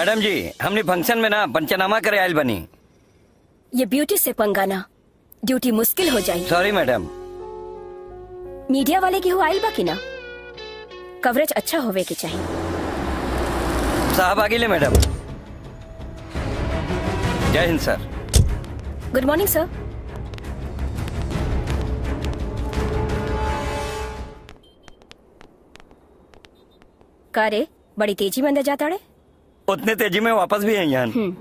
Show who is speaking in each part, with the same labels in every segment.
Speaker 1: Madam जी, हमने function में ना पंचनामा करे आयल बनी।
Speaker 2: ये ब्यूटी से पंगाना ड्यूटी मुश्किल हो जाए।
Speaker 1: Sorry madam.
Speaker 2: मीडिया वाले की हो आयल बाकी ना, कवरेज अच्छा होवे के चाहिए।
Speaker 1: साहब आगे ले मैडम। जय हिंद सर।
Speaker 2: गुड मॉर्निंग सर। का रे, बड़ी तेजी में अंदर जाता रे?
Speaker 1: उतने तेजी में वापस भी है यहाँ।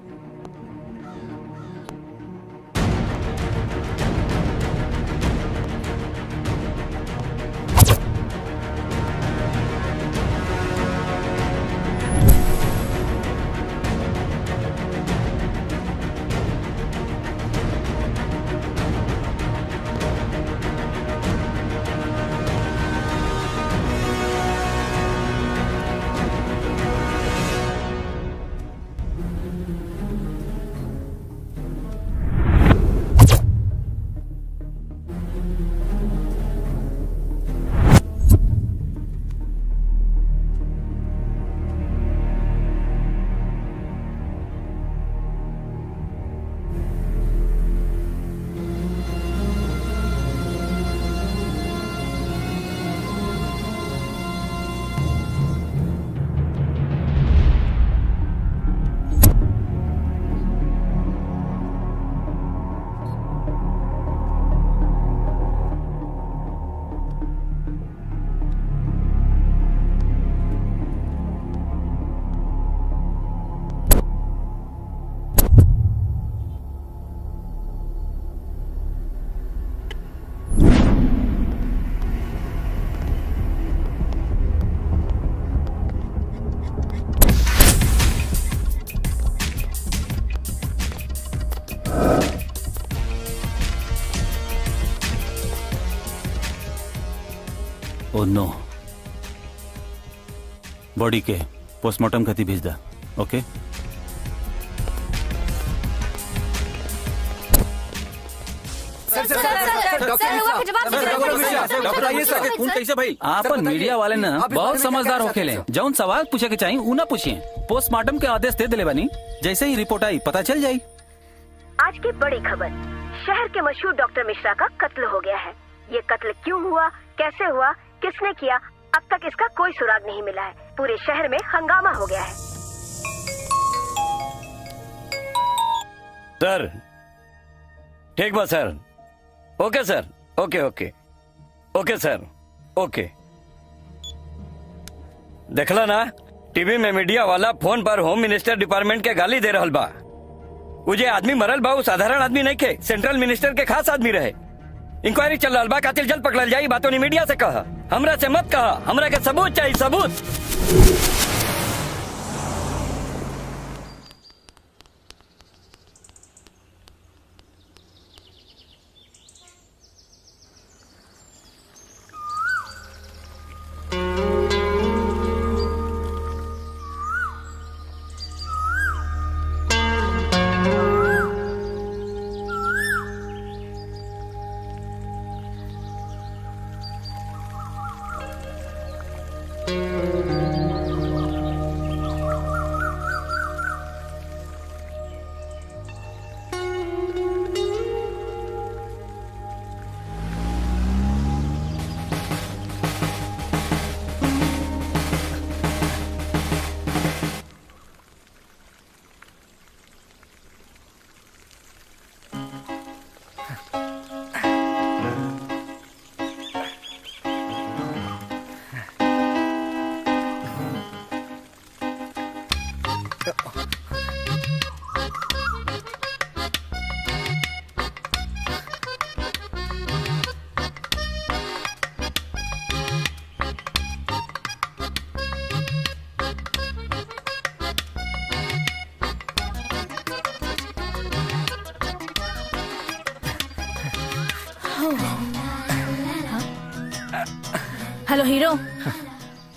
Speaker 3: ओ नो, बॉडी के पोस्टमार्टम खाती भेज दा। ओके
Speaker 4: कैसे भाई?
Speaker 3: आप मीडिया वाले ना बहुत समझदार हो खेले। जौन सवाल पूछे के चाहिए ऊ ना पूछिए। पोस्टमार्टम के आदेश दे दिले बनी, जैसे ही रिपोर्ट आई पता चल जाई।
Speaker 2: आज की बड़ी खबर, शहर के मशहूर डॉक्टर मिश्रा का कत्ल हो गया है। ये कत्ल क्यों हुआ, कैसे हुआ, किसने किया, अब तक इसका कोई सुराग नहीं मिला है। पूरे शहर में हंगामा हो गया है।
Speaker 1: सर ठीक बा सर। ओके सर, ओके ओके ओके सर, ओके। देखला ना, टीवी में मीडिया वाला फोन पर होम मिनिस्टर डिपार्टमेंट के गाली दे रहल बा। उजे आदमी मरल बा, वो साधारण आदमी नहीं के, सेंट्रल मिनिस्टर के खास आदमी रहे। इंक्वायरी चल रहा बा, कातिल जल्द पकड़ल जाई। बातों ने मीडिया से कहा, हमरा से मत कहा। हमरा के सबूत चाहिए, सबूत।
Speaker 5: हेलो हीरो,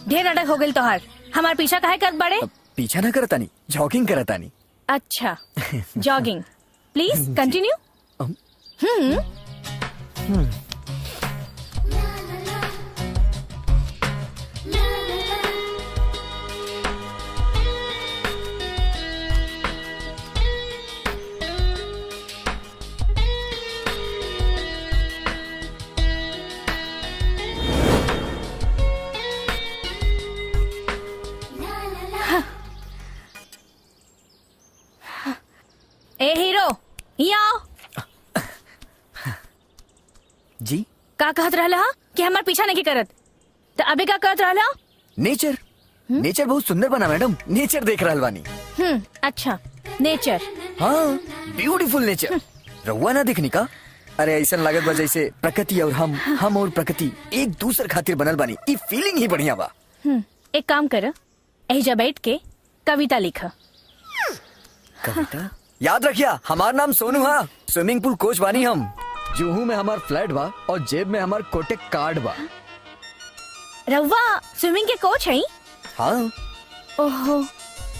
Speaker 5: ढेर नाटक हो गई तोहार। हमार पीछा काहे करत बाड़े?
Speaker 4: पीछा ना करतानी, जॉगिंग करतानी।
Speaker 5: अच्छा, जॉगिंग। Please continue. का कहत रहला हा कि हमार पीछा नहीं करत, तो अबे का कहत रहला?
Speaker 4: नेचर नेचर बहुत सुंदर बना मैडम, नेचर देख रहल बानी।
Speaker 5: अच्छा नेचर।
Speaker 4: हाँ ब्यूटीफुल नेचर। रहुआ ना देखनी का? अरे ऐसा लागत बा जैसे प्रकृति और हम और प्रकृति एक दूसरे खातिर बनल बानी। ई फीलिंग ही बढ़िया बा।
Speaker 5: एक काम कर, एहिजा बैठ के कविता लिख।
Speaker 4: कविता? याद रखिया हमार नाम सोनू हा, स्विमिंग पूल कोच बानी हम। जुहू में हमार फ्लैट बा और जेब में हमार कोटेक कार्ड बा।
Speaker 5: रउआ स्विमिंग के कोच है?
Speaker 4: हाँ।
Speaker 5: ओहो,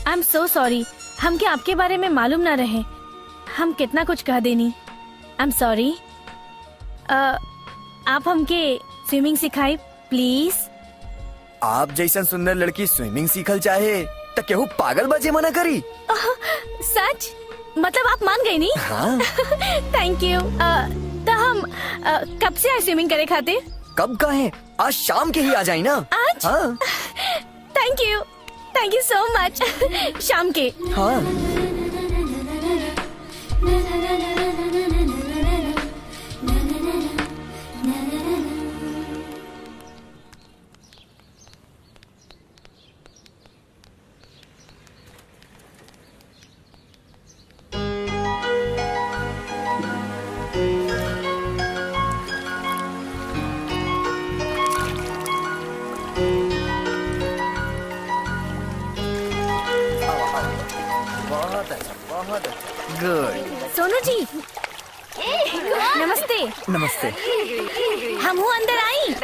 Speaker 5: आई एम सो सॉरी, हमके आपके बारे में मालूम ना रहे। हम कितना कुछ कह देनी। I am sorry. आप हमके स्विमिंग सिखाई प्लीज।
Speaker 4: आप जैसन सुंदर लड़की स्विमिंग सीखल चाहे तो केहू पागल बजे मना करी।
Speaker 5: सच? मतलब आप मान गई नी?
Speaker 4: हाँ।
Speaker 5: Thank you. तो हम कब से आए स्विमिंग करे खातिर?
Speaker 4: कब का है? आज शाम के ही आ जाए ना।
Speaker 5: आज?
Speaker 4: हाँ।
Speaker 5: Thank you so much. शाम के।
Speaker 4: हाँ। गुड।
Speaker 5: सोनू जी नमस्ते।
Speaker 4: नमस्ते।
Speaker 5: हम हूँ अंदर आई।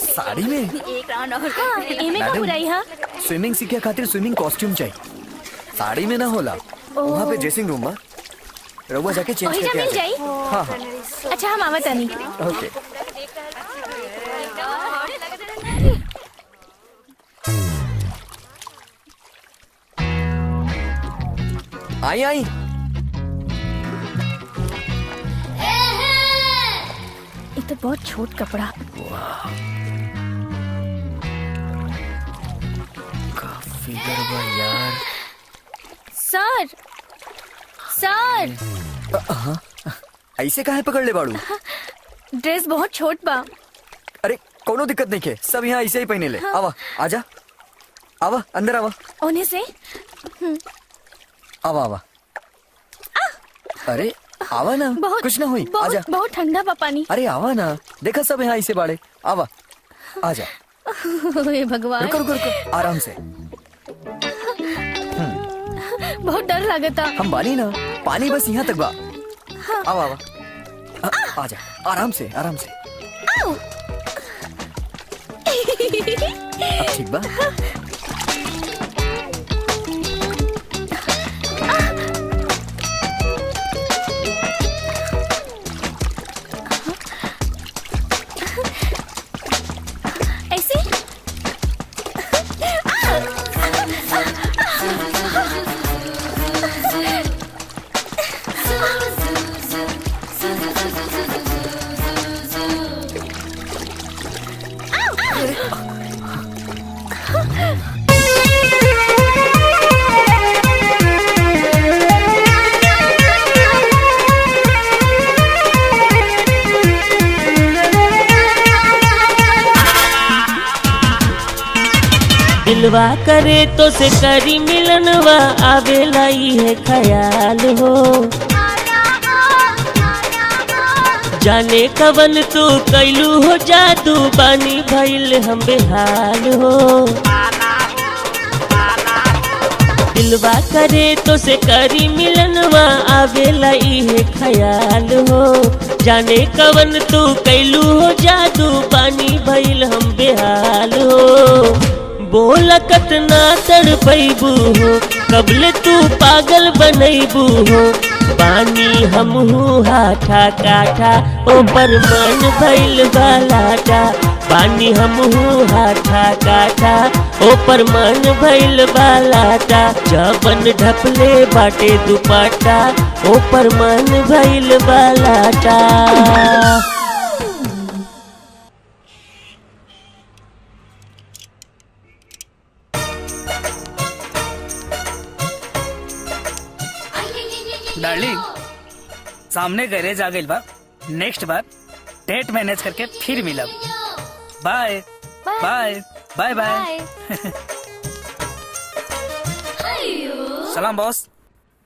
Speaker 4: साड़ी में?
Speaker 5: हाँ, एमे का
Speaker 4: मैडम।
Speaker 5: बुराई है?
Speaker 4: स्विमिंग सीखे खातिर स्विमिंग कॉस्ट्यूम चाहिए, साड़ी में ना होला। वहाँ पे ड्रेसिंग रूम में रहुआ जाके चेंज
Speaker 5: वही जा
Speaker 4: करके आ
Speaker 5: मिल
Speaker 4: जाए।
Speaker 5: जाई?
Speaker 4: हाँ हाँ।
Speaker 5: अच्छा हम आवत आनी।
Speaker 4: ओके। आई आई।
Speaker 5: ये तो बहुत छोट कपड़ा।
Speaker 4: काफी गड़बड़ यार।
Speaker 5: सर सर
Speaker 4: ऐसे काहे पकड़ ले बाड़ू?
Speaker 5: ड्रेस बहुत छोट बा।
Speaker 4: अरे कोनो दिक्कत नहीं के, सब यहाँ ऐसे ही पहने ले। आवा आजा, आवा अंदर आवा।
Speaker 5: होने से
Speaker 4: आवा आवा। अरे आवा ना,
Speaker 5: बहुत
Speaker 4: कुछ ना हुई। आजा।
Speaker 5: बहुत ठंडा बा पानी।
Speaker 4: अरे आवा ना, देखा सब यहाँ ऐसे बाड़े। आवा आजा।
Speaker 5: हे भगवान,
Speaker 4: रुको रुको रुको, आराम से।
Speaker 5: बहुत डर लगता।
Speaker 4: हम बानी ना, पानी बस यहाँ तक बा। आवा आवा। आजा आराम से आराम से। अब ठीक बा?
Speaker 5: ऐसे?
Speaker 6: दिलवा करे तो से करी मिलनवा, आवेला है ख्याल हो। जाने कवन तू कैलू हो जादू, बानी भइल हम बेहाल हो। दिलवा करे तो से करी मिलनवा, आवेला है ख्याल हो। जाने कवन तू कैलू हो जादू, बानी भइल हम बेहाल हो। बोला कतना तड़पैबू हो, कबले तू पागल बनैबू हो। बानी हमहू हाथा काठा, ओ पर मन भइल बालाटा। बानी हमहू हाथा काठा, ओ पर मन भइल बालाटा। जबन ढपले बाटे दुपट्टा, ओ पर मन भइल बालाटा।
Speaker 7: डार्लिंग, सामने गैरेज आ गइल बा। नेक्स्ट बार डेट मैनेज करके फिर मिलब। Bye bye bye bye. सलाम बॉस।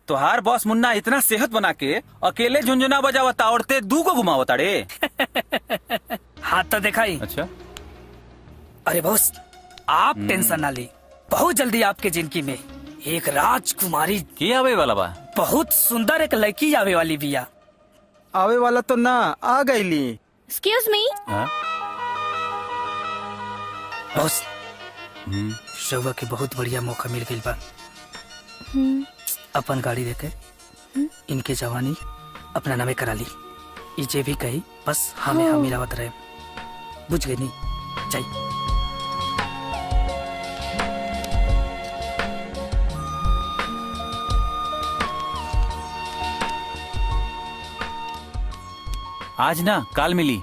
Speaker 3: तोहार बॉस मुन्ना इतना सेहत बना के अकेले झुंझुना बजावता औरते दू को घुमावता रे।
Speaker 7: हाथ तो दिखाई।
Speaker 3: अच्छा
Speaker 7: अरे बॉस आप टेंशन ना ली, बहुत जल्दी आपके जिंदगी में एक राजकुमारी
Speaker 3: की आवे वाला बा?
Speaker 7: बहुत सुंदर एक लड़की आवे वाली बिया।
Speaker 8: आवे वाला तो ना आ गईली।
Speaker 5: Excuse me.
Speaker 3: हाँ?
Speaker 7: बॉस रउआ के बहुत बढ़िया मौका मिल गई बा। अपन गाड़ी देके इनके जवानी अपना नामे करा ली। ई जे भी कही बस हमें हम मिलावत रहे। बुझ गई नहीं चाहिए।
Speaker 3: आज ना काल मिली।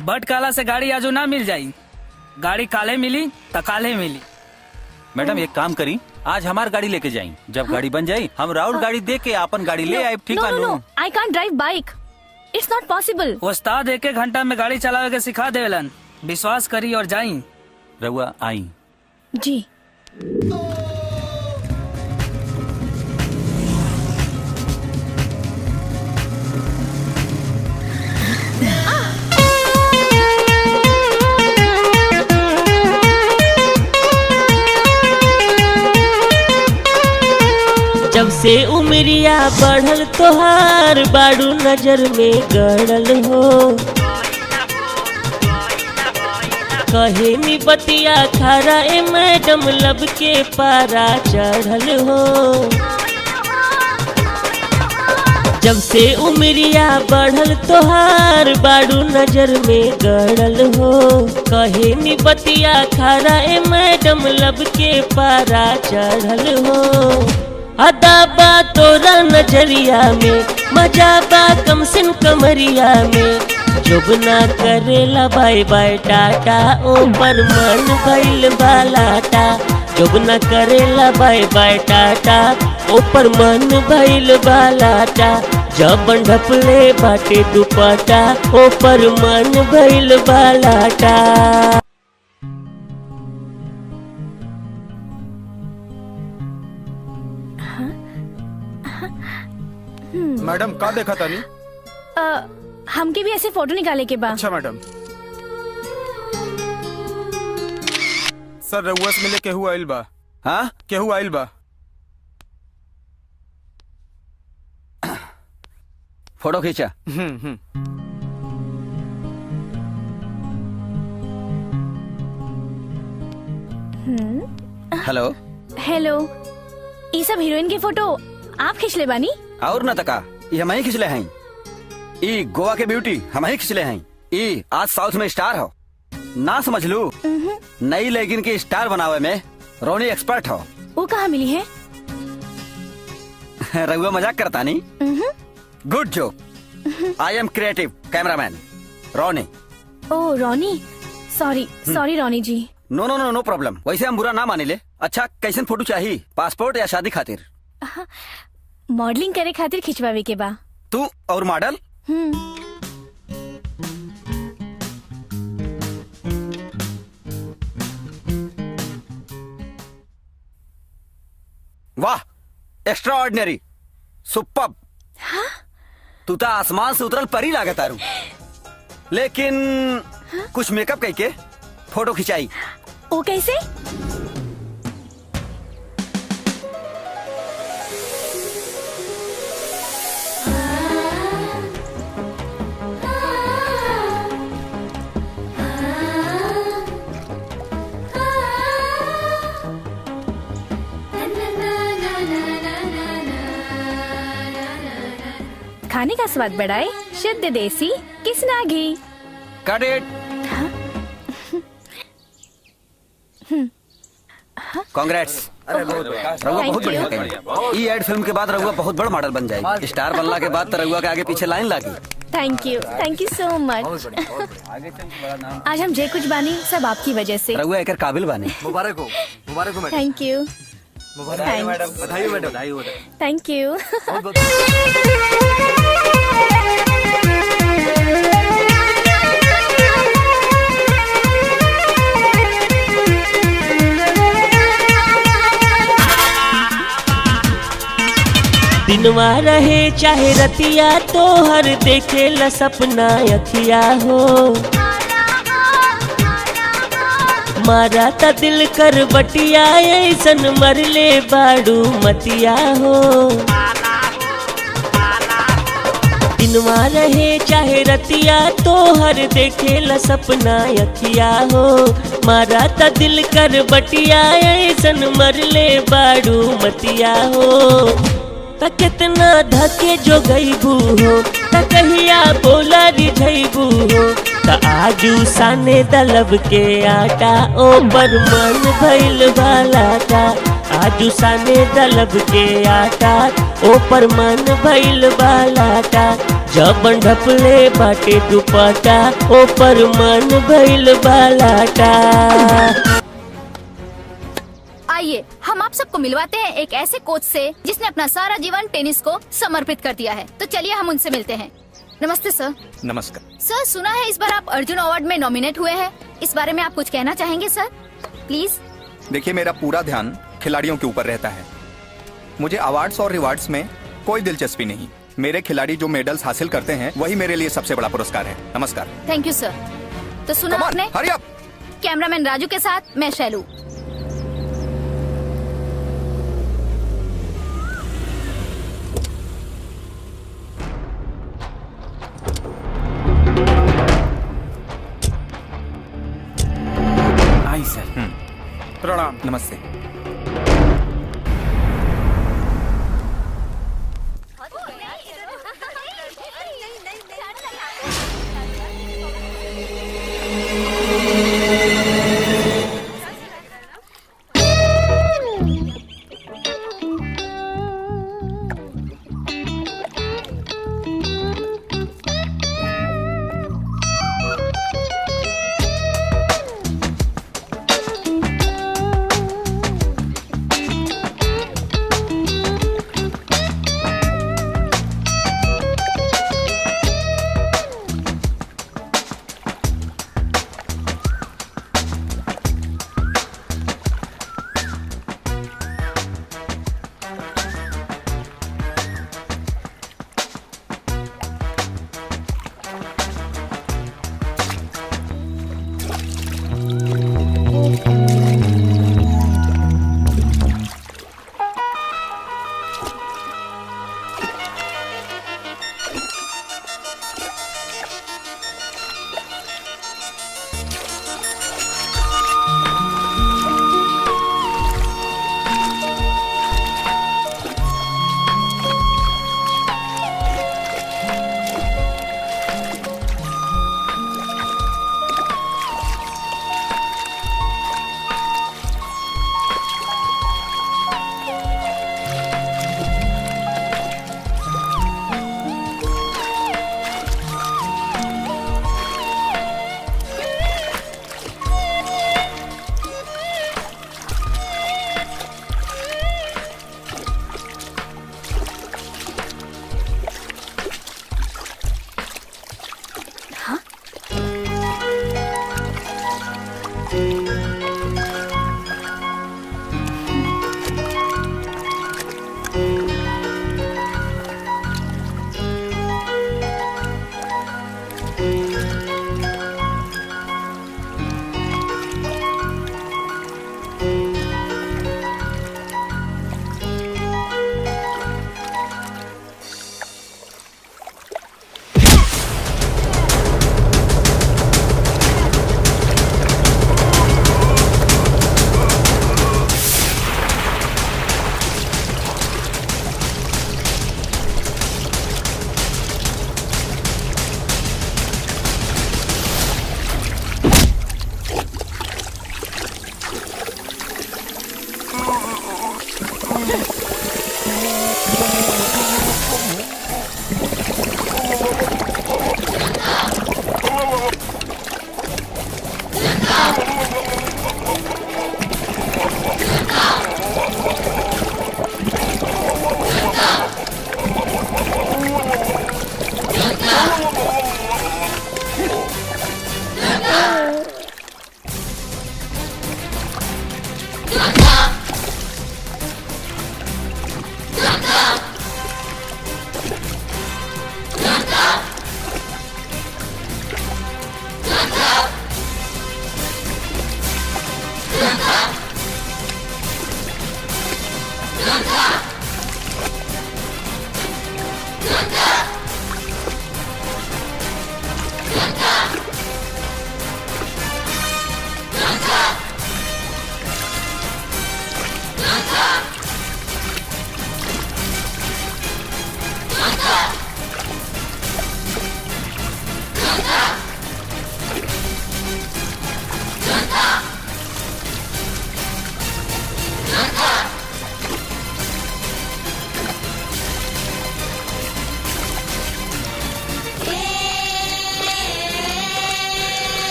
Speaker 7: बट काला से गाड़ी आजो ना मिल जाई। गाड़ी काले मिली तो काले मिली।
Speaker 3: मैडम एक काम करी, आज हमार गाड़ी लेके जाई। जब गाड़ी बन जाई हम राउंड गाड़ी दे के अपन गाड़ी ले आए। ठीक है?
Speaker 5: No I can't drive bike, it's not possible.
Speaker 7: उस्ताद एक घंटा में गाड़ी चलावे के सिखा देवेलन। विश्वास करी और जाई।
Speaker 3: रउआ आई।
Speaker 5: जी
Speaker 6: जब से उमरिया बढ़ल तोहार बाड़ू नजर में गड़ल हो। कहे नी बतिया खारा ए मैडम लब के पारा चढ़ल हो। जब से उमरिया बढ़ल तोहार बाड़ू नजर में गड़ल हो। कहे नी बतिया खारा ए मैडम लब के पारा चढ़ल हो। अदाबा तोरा नजरिया में मजा बा कमसिन कमरिया में। जोबना करेला बाय बाय टाटा ऊपर मन भइल बालाटा। जोबना करेला बाय बाय टाटा ऊपर मन भइल बालाटा। जब ढपले बाटे दुपट्टा ऊपर मन भइल बालाटा।
Speaker 8: मैडम का देखा तानी?
Speaker 5: हमके भी ऐसे फोटो निकाले के बाद।
Speaker 8: अच्छा मैडम। सर रउआ से मिले केहू आइल बा।
Speaker 1: हाँ
Speaker 8: केहू आइल बा।
Speaker 1: फोटो खींचा। हेलो
Speaker 5: हेलो, ये सब हीरोइन के फोटो आप खींच ले बानी?
Speaker 1: और न तका ये हम ही खिंचले हैं। ई गोवा के ब्यूटी हम ही खिंचले हैं। ई आज साउथ में स्टार हो ना, समझ लू। नई लेकिन की स्टार बनावे में रोनी एक्सपर्ट हो।
Speaker 5: वो कहाँ मिली है?
Speaker 1: रघुआ मजाक करता नहीं। Good joke. I am creative cameraman Ronnie.
Speaker 5: Oh Ronnie, sorry sorry Ronnie ji.
Speaker 1: No no no no problem. वैसे हम बुरा ना माने ले। अच्छा कैसन फोटो चाहिए, पासपोर्ट या शादी खातिर?
Speaker 5: मॉडलिंग करे खातिर खिंचवावे के बा।
Speaker 1: तू और मॉडल? वाह, एक्स्ट्रा ऑर्डिनरी, सुपर्ब। तू तो आसमान से उतरल परी लागत आरू। लेकिन कुछ मेकअप करके फोटो खिंचाई।
Speaker 5: ओ कैसे? खाने का स्वाद बढ़ाए शुद्ध देसी किसना घी।
Speaker 1: कट इट। कांग्रेट्स। रघुआ बहुत बढ़िया कहीं। ई एड फिल्म के बाद रघुआ बहुत बड़ा मॉडल बन जाएगी। स्टार बनला के बाद तो रघुआ के आगे पीछे लाइन लागी।
Speaker 5: Thank you so much. आज हम जे कुछ बानी सब आपकी वजह से।
Speaker 1: रघुआ एक काबिल बानी।
Speaker 4: मुबारक हो मैडम।
Speaker 5: Thank you.
Speaker 4: बधाई हो मैडम।
Speaker 5: Thank you.
Speaker 4: बहुत बहुत
Speaker 6: दिनवा रहे चाहे रतिया तो हर देखे ला सपना अखिया हो। मारा ता दिल कर बटिया ऐसन मरले बाड़ू मतिया हो। दिनवा रहे चाहे रतिया तो हर देखे ला सपना अखिया हो। मारा ता दिल कर बटिया ऐसन मरले बाड़ू मतिया हो। त कितना धके जो गईबू हो त कहिया बोला रिझैबू हो। त आजू साने दलब के आटा ओ पर मन भइल बालाटा। आजू साने दलब के आटा ओ पर मन भइल बालाटा। जब ढपले बाटे दुपट्टा ओ पर मन भइल बालाटा।
Speaker 9: आइए हम आप सबको मिलवाते हैं एक ऐसे कोच से जिसने अपना सारा जीवन टेनिस को समर्पित कर दिया है। तो चलिए हम उनसे मिलते हैं। नमस्ते सर।
Speaker 8: नमस्कार
Speaker 9: सर सुना है इस बार आप अर्जुन अवार्ड में नॉमिनेट हुए हैं, इस बारे में आप कुछ कहना चाहेंगे सर? प्लीज।
Speaker 8: देखिए, मेरा पूरा ध्यान खिलाड़ियों के ऊपर रहता है। मुझे अवार्ड्स और रिवार्ड्स में कोई दिलचस्पी नहीं। मेरे खिलाड़ी जो मेडल्स हासिल करते हैं वही मेरे लिए सबसे बड़ा पुरस्कार है। नमस्कार।
Speaker 9: थैंक यू सर। तो सुना आपने,
Speaker 8: हरी अप।
Speaker 9: कैमरामैन राजू के साथ मैं शैलू।
Speaker 8: आई सर। प्रणाम। नमस्ते।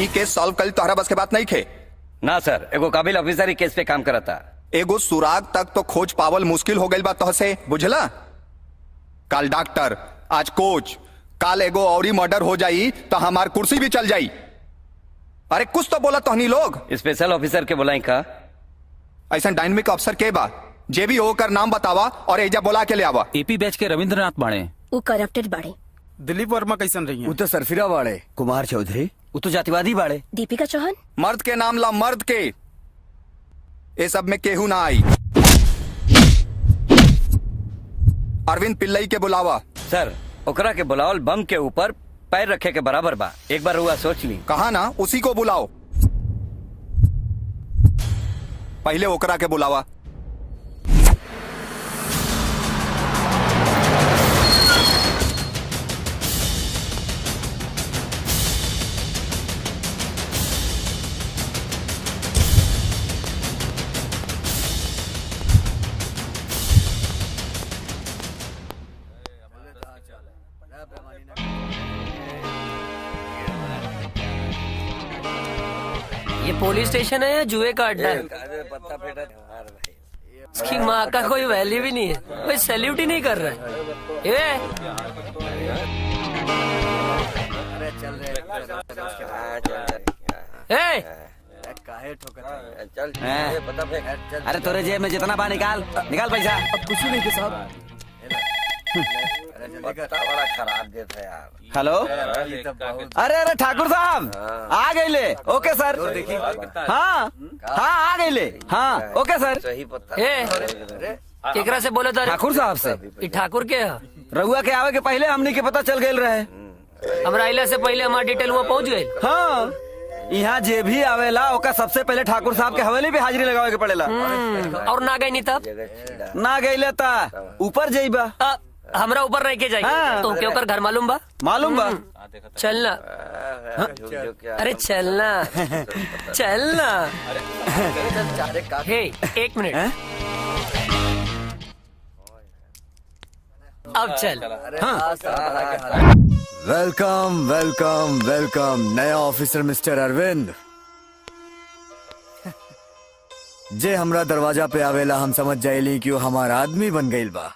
Speaker 8: ई केस सॉल्व कल तोहरा बस के बात नहीं खे।
Speaker 1: ना सर, एगो काबिल ऑफिसर ही केस पे काम करता।
Speaker 8: एगो सुराग तक तो खोज पावल मुश्किल हो गई बात तोहसे, बुझला? कल डॉक्टर, आज कोच, कल एगो और मर्डर हो जाई तो हमार कुर्सी भी चल जाई। अरे कुछ तो बोला तोहनी लोग।
Speaker 1: स्पेशल ऑफिसर के बुलाई का?
Speaker 8: ऐसा डायनेमिक अफसर के बा जे भी होकर नाम बतावा और एजा बोला के ले आवा।
Speaker 3: एपी बैच के रविंद्रनाथ बाड़े।
Speaker 2: वो करप्टेड बाड़े।
Speaker 10: दिलीप वर्मा कैसन रही
Speaker 4: वो तो सरफिरा बाड़े। कुमार चौधरी वो तो जातिवादी बाड़े।
Speaker 2: दीपिका चौहान
Speaker 8: मर्द के नाम ला, मर्द के। ये सब में केहू ना आई। अरविंद पिल्लई के बुलावा।
Speaker 1: सर, ओकरा के बुलावल बम के ऊपर पैर रखे के बराबर बा। एक बार हुआ सोच ली।
Speaker 8: कहा ना उसी को बुलाओ। पहले ओकरा के बुलावा।
Speaker 6: ये पुलिस स्टेशन है या जुए का अड्डा है? इसकी माँ का कोई वैल्यू भी नहीं है, कोई सैल्यूट ही नहीं कर रहा है।
Speaker 3: अरे तोरे जेब में जितना बा निकाल निकाल पैसा।
Speaker 4: अब कुछ नहीं के साहब।
Speaker 1: बड़ा खराब देता है यार।
Speaker 3: हेलो, अरे अरे ठाकुर साहब आ गए ले। ओके सर। हाँ हाँ आ गए ले। हाँ ओके सर।
Speaker 1: सही पता।
Speaker 6: केकरा से बोले था?
Speaker 3: ठाकुर साहब से।
Speaker 6: ये ठाकुर के है?
Speaker 3: रहुआ के आवे के पहले हमने के पता चल गए रहे।
Speaker 6: हमरा आइला से पहले हमारा डिटेल वहाँ पहुँच गए।
Speaker 3: हाँ, यहाँ जे भी आवेला ओका सबसे पहले ठाकुर साहब के हवेली पे हाजिरी लगावे के पड़ेला।
Speaker 6: और ना गई नहीं तब?
Speaker 3: ना गईले ता ऊपर जाइबा।
Speaker 6: हमरा ऊपर रह के जाए।
Speaker 3: हाँ।
Speaker 6: तो के ओकर घर मालूम बा?
Speaker 3: मालूम बा।
Speaker 6: चलना। अरे चलना चलना। हे एक मिनट, अब चल।
Speaker 4: वेलकम वेलकम वेलकम नया ऑफिसर मिस्टर अरविंद। जे हमरा दरवाजा पे आवेला हम समझ जाइली कि वो हमारा आदमी बन गईल बा।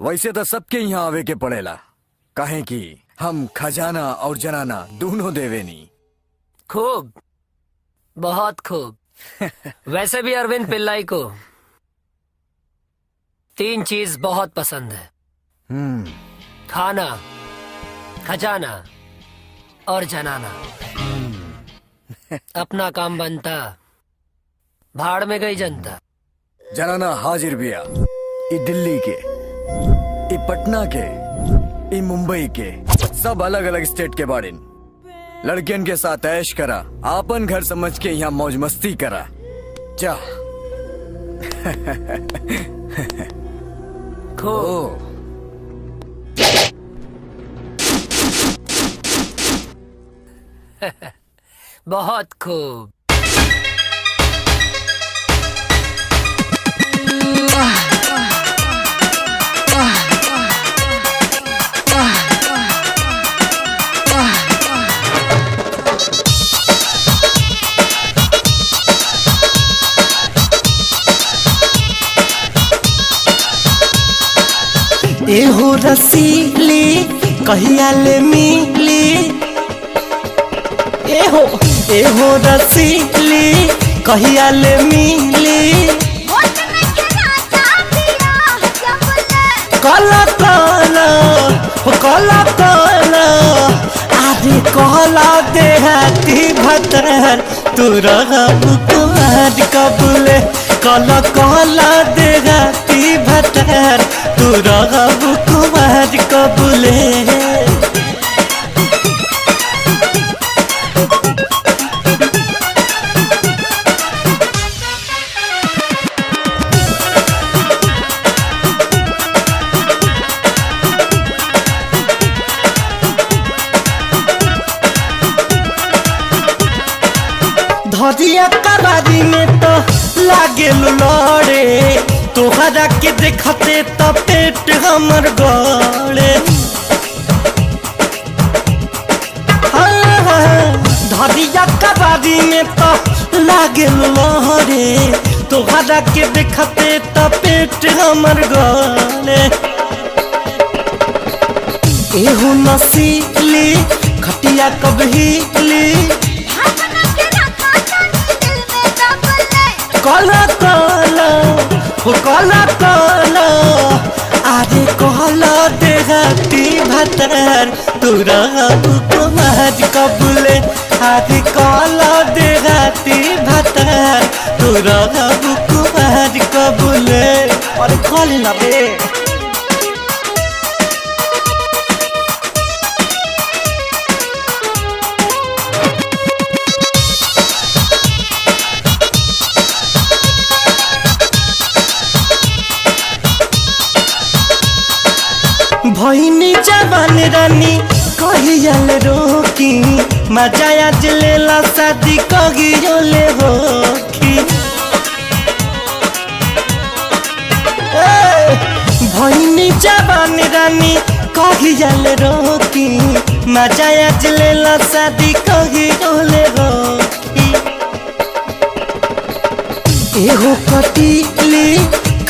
Speaker 4: वैसे तो सबके यहाँ आवे के पड़ेला, काहे कि हम खजाना और जनाना दोनों देवेनी।
Speaker 6: खूब, बहुत खूब। वैसे भी अरविंद पिल्लाई को 3 चीज बहुत पसंद है। खाना, खजाना और जनाना। अपना काम बनता, भाड़ में गई जनता।
Speaker 4: जनाना हाजिर बिया। ई दिल्ली के, ई पटना के, ई मुंबई के, सब अलग अलग स्टेट के बारे। लड़कियन के साथ ऐश करा, आपन घर समझ के यहाँ मौज मस्ती करा। जा।
Speaker 6: खूब। बहुत खूब।
Speaker 11: एहो रसीली कहिया ले मिली। एहो रसीली कहिया ले मिली। काला काला काला काला आरे काला देहाती भतर तू रहब कुमार कबूले। काला काला देहाती भतर तू रहब कुमार कबूले। धरिया करारी में तो लागे लड़े, तोहरा के देखते तो पेट हमर गड़े। हाँ हाँ धरिया कबारी में तो लागे लहरे तोहरा के देखते तो पेट हमर गले एहू नसीली खटिया कभी काला काला हो काला काला आरे काला देहाती भतर तुरा कुमार कबूले आरे काला देहाती भतर तुरा कुमार कबूले अरे खाली ना बे भैनी जवान रानी कहियल रोकी मजा आज लेला शादी कगियोले होखी भैनी जवान रानी कहियल रोकी मजा आज लेला शादी कगियोले होखी एहो कटीली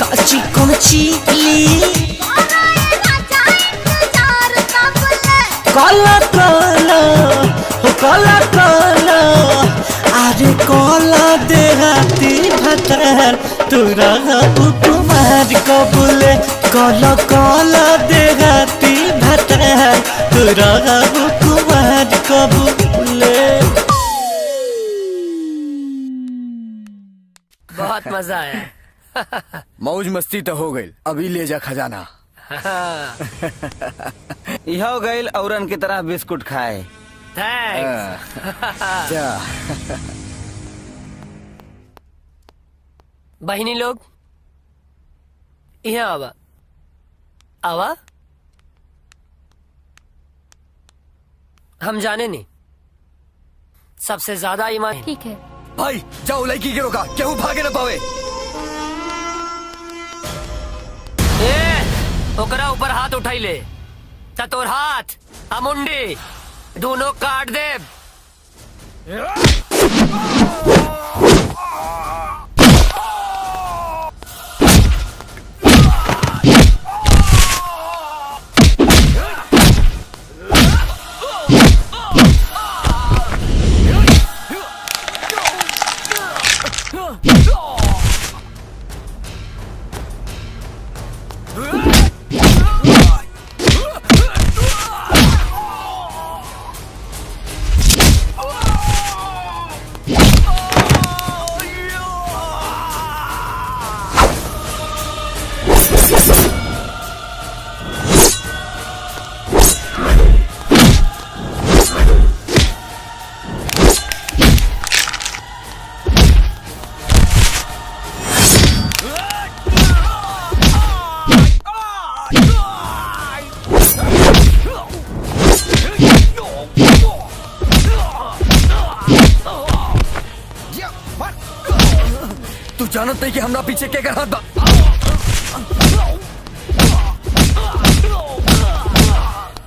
Speaker 11: काची कोचीली काला काला हो काला काला अरे काला देहाती भतर तुरा कुमार कबूले काला काला देहाती भतर तुरा कुमार कबूले।
Speaker 6: बहुत मजा आया।
Speaker 4: मौज मस्ती तो हो गई, अभी ले जा खजाना।
Speaker 3: यह हो गई औरन की तरह बिस्कुट खाए।
Speaker 6: थैंक्स।
Speaker 4: जा।
Speaker 6: बहिनी लोग यहाँ आवा आवा। हम जाने नहीं सबसे ज्यादा ईमान।
Speaker 9: ठीक है
Speaker 4: भाई जाओ, लड़की के रोका, केहू भागे न पावे।
Speaker 6: ओकरा ऊपर हाथ उठाई ले, चतुर हाथ मुंडी दोनों काट दे।
Speaker 4: तू जानत नहीं कि हमरा पीछे के कर हाथ बा।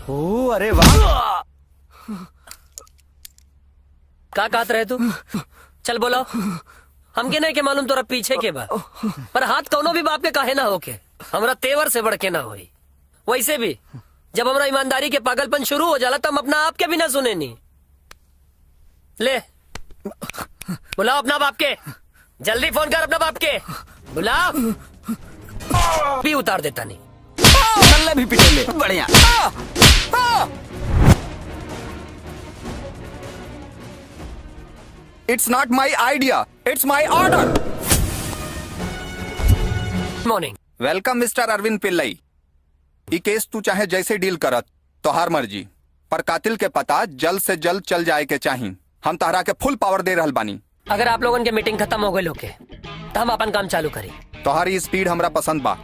Speaker 3: ओ अरे वाह,
Speaker 6: का कहत रहे तू? चल बोलो, हमके नहीं के मालूम तोरा पीछे के बा, पर हाथ कौनो भी बाप के काहे ना होके हमरा तेवर से बढ़ के ना होई। वैसे भी जब हमरा ईमानदारी के पागलपन शुरू हो जाला तो हम अपना आप के भी ना सुने नी। ले बुलाओ अपना बाप के, जल्दी फोन कर अपना बाप के, बुलाओ। भी उतार देता नहीं,
Speaker 3: नल्ले भी पिटे ले, बढ़िया।
Speaker 8: It's not my idea, it's my order.
Speaker 6: Morning.
Speaker 8: Welcome mister Arvind Pillai. ई केस तू चाहे जैसे डील करत तो हार मर्जी, पर कातिल के पता जल्द से जल्द चल जाए के चाहिए। हम तहरा के फुल पावर दे रहल बानी।
Speaker 6: अगर आप लोगों की मीटिंग खत्म हो गई लोग के तो हम अपन काम चालू करी।
Speaker 8: तोहारी स्पीड हमरा पसंद बा।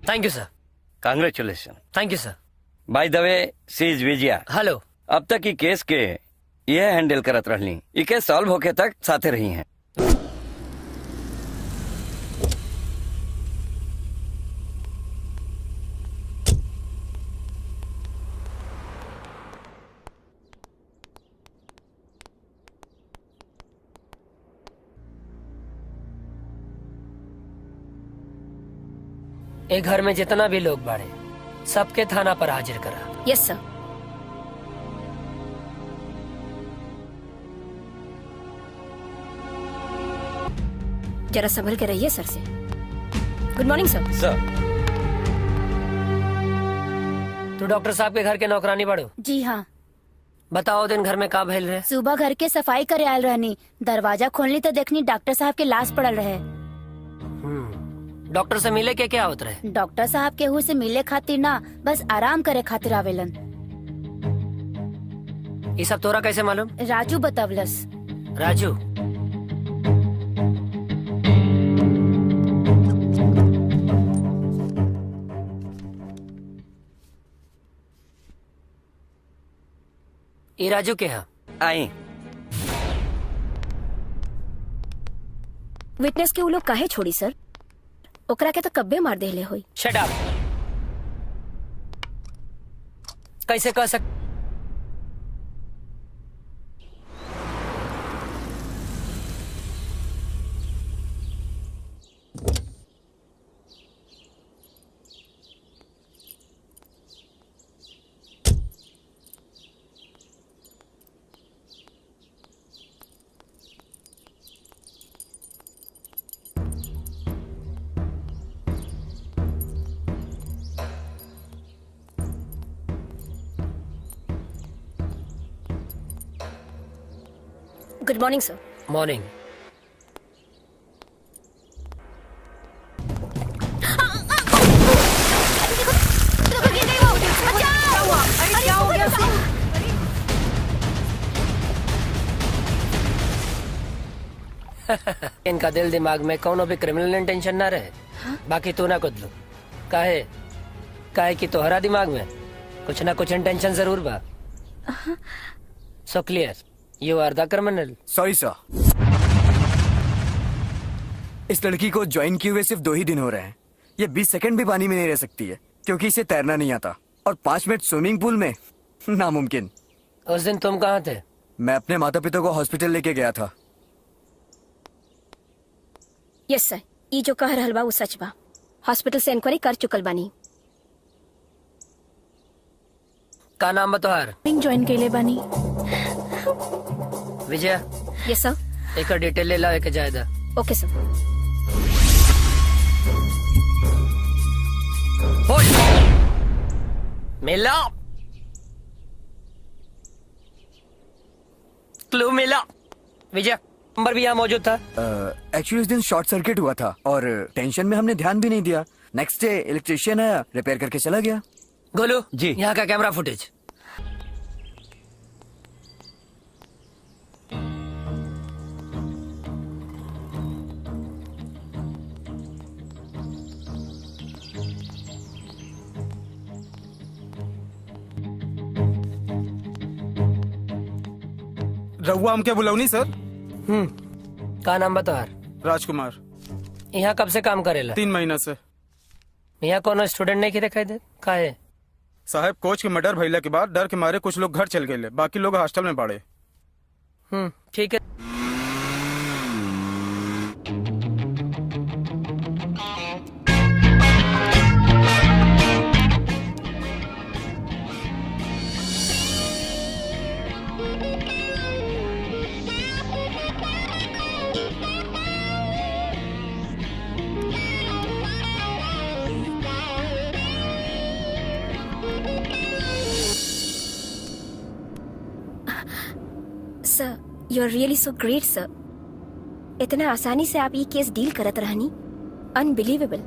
Speaker 6: Thank you sir.
Speaker 1: Congratulation.
Speaker 6: Thank you sir.
Speaker 1: By the way she is Vijaya.
Speaker 6: Hello.
Speaker 1: अब तक ई केस के ये हैंडल करत रहली, ई केस सॉल्व होके तक साथे रही हैं।
Speaker 7: एक घर में जितना भी लोग बाड़े सबके थाना पर हाजिर करा।
Speaker 2: यस सर। जरा संभल के रहिए सर से। गुड मॉर्निंग सर।
Speaker 1: सर
Speaker 7: तू डॉक्टर साहब के घर के नौकरानी बाड़ो?
Speaker 9: जी हाँ।
Speaker 7: बताओ दिन घर में का भइल रहे?
Speaker 9: सुबह घर के सफाई करे आयल रहनी, दरवाजा खोलनी तो देखनी डॉक्टर साहब के लाश पड़ल रहे।
Speaker 7: डॉक्टर से मिले के क्या होत रहे?
Speaker 9: डॉक्टर साहब केहू से मिले खातिर ना, बस आराम करे खातिर आवेलन।
Speaker 7: ये सब तोरा कैसे मालूम?
Speaker 9: राजू बतवलस।
Speaker 7: राजू? ये राजू के यहाँ
Speaker 1: आई।
Speaker 2: विटनेस के वो लोग काहे छोड़ी सर? ओकरा के तो कब्बे मार देले होई।
Speaker 7: Shut up. कैसे कह सक?
Speaker 2: गुड मॉर्निंग सर।
Speaker 7: मॉर्निंग। इनका दिल दिमाग में कोनो भी क्रिमिनल इंटेंशन ना रहे। बाकी तू ना कुछ लो। काहे? काहे कि तोहरा दिमाग में कुछ ना कुछ इंटेंशन जरूर बा। So clear, you are the criminal.
Speaker 4: Sorry sir, इस लड़की को ज्वाइन किए हुए सिर्फ 2 ही दिन हो रहे हैं। ये 20 सेकंड भी पानी में नहीं रह सकती है क्योंकि इसे तैरना नहीं आता, और 5 मिनट स्विमिंग पूल में नामुमकिन।
Speaker 7: उस दिन तुम कहाँ थे?
Speaker 4: मैं अपने माता पिता को हॉस्पिटल लेके गया था।
Speaker 2: यस सर, ये जो कह रहल बा वो सच बा। हॉस्पिटल से इंक्वायरी कर चुकल बानी।
Speaker 7: का नाम बतोहार?
Speaker 5: ज्वाइन के लिए बनी।
Speaker 7: विजय।
Speaker 2: यस सर।
Speaker 7: एक डिटेल ले ला, एक जायदा।
Speaker 2: ओके सर।
Speaker 7: मिला, क्लू मिला। विजय नंबर भी यहाँ मौजूद था।
Speaker 4: एक्चुअली उस दिन शॉर्ट सर्किट हुआ था और टेंशन में हमने ध्यान भी नहीं दिया। नेक्स्ट डे इलेक्ट्रिशियन आया, रिपेयर करके चला गया।
Speaker 7: गोलू
Speaker 1: जी।
Speaker 7: यहाँ का कैमरा फुटेज।
Speaker 10: रहुआ हमके बुलौनी सर।
Speaker 7: का नाम बतोहार?
Speaker 10: राजकुमार।
Speaker 7: यहाँ कब से काम करेला?
Speaker 10: 3 महीना से।
Speaker 7: यहाँ कोनो स्टूडेंट नहीं की दिखाई दे? काहे?
Speaker 10: साहब कोच के मर्डर भइला के बाद डर के मारे कुछ लोग घर चल गए, बाकी लोग हॉस्टल में पड़े।
Speaker 7: ठीक है।
Speaker 2: Sir, you are really so great sir. इतना आसानी से आप ये केस डील करत रहनी, अनबिलीवेबल।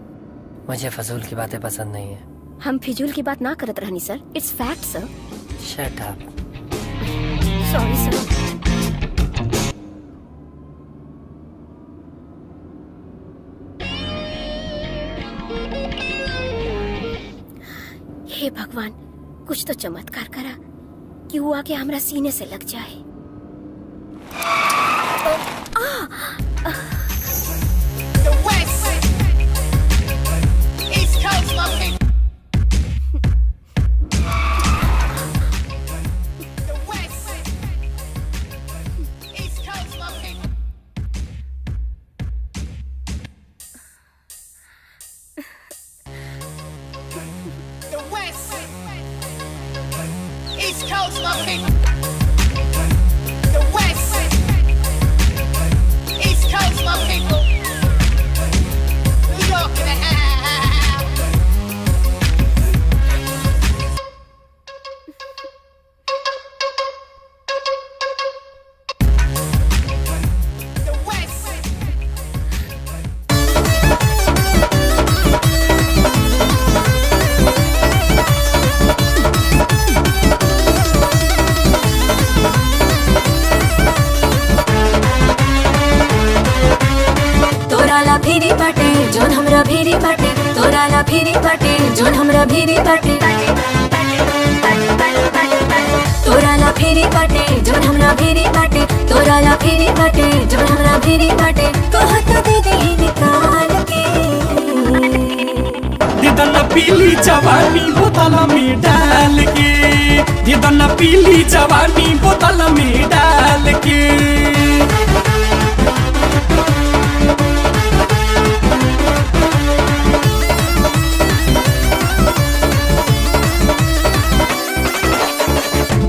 Speaker 7: मुझे फजूल की बातें पसंद नहीं है।
Speaker 2: हम फिजूल की बात ना करत रहनी sir, it's fact sir.
Speaker 7: Shut up.
Speaker 2: Sorry sir. हे भगवान, कुछ तो चमत्कार करा कि वो आके हमरा सीने से लग जाए।
Speaker 11: West, East Coast, my people. The West, East Coast, my people. New York in the house. The West.
Speaker 2: तोरा ला फिरी बाटे जोन हमरा फिरी बाटे तोरा ला फिरी बाटे जोन हमरा फिरी बाटे तोरा ला फिरी बाटे जोन हमरा फिरी बाटे तोरा ला फिरी बाटे जोन हमरा फिरी बाटे कहत दे दे निकाल के
Speaker 11: दिदन पीली जवानी बोतल में डाल के दिदन पीली जवानी बोतल में डाल के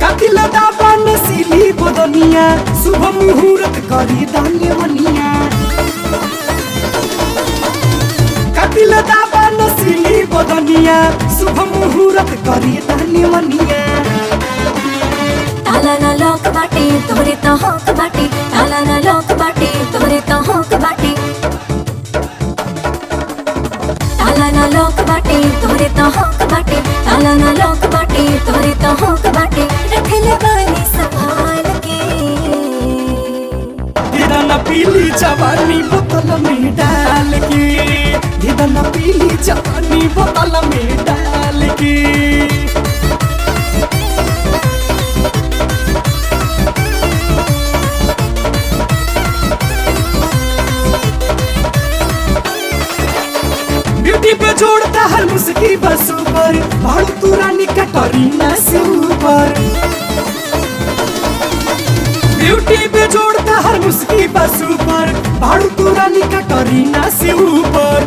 Speaker 11: कातिल दाबन सिली बदनिया शुभ मुहूर्त करी दाने वनिया कातिल दाबन सिली बदनिया शुभ मुहूर्त करी दाने वनिया
Speaker 2: ताला ना लॉक बाटे तोरे तो हक बाटे ताला ना लॉक बाटे तोरे तो हक बाटे ताला ना लॉक बाटे तोरे तो हक बाटे ताला ना लॉक बाटे तोरे तो हक बाटे रख ले बानी संभाल के
Speaker 11: दिदन पीली जवानी बोतल में डाल के दिदन पीली जवानी बोतल में डाल के ब्यूटी पे जोड़ता हर मुस्की बस ऊपर भाड़ू तू रानी कटरीना से ऊपर ब्यूटी पे जोड़ता हर मुस्की बस ऊपर भाड़ू तू रानी कटरीना से ऊपर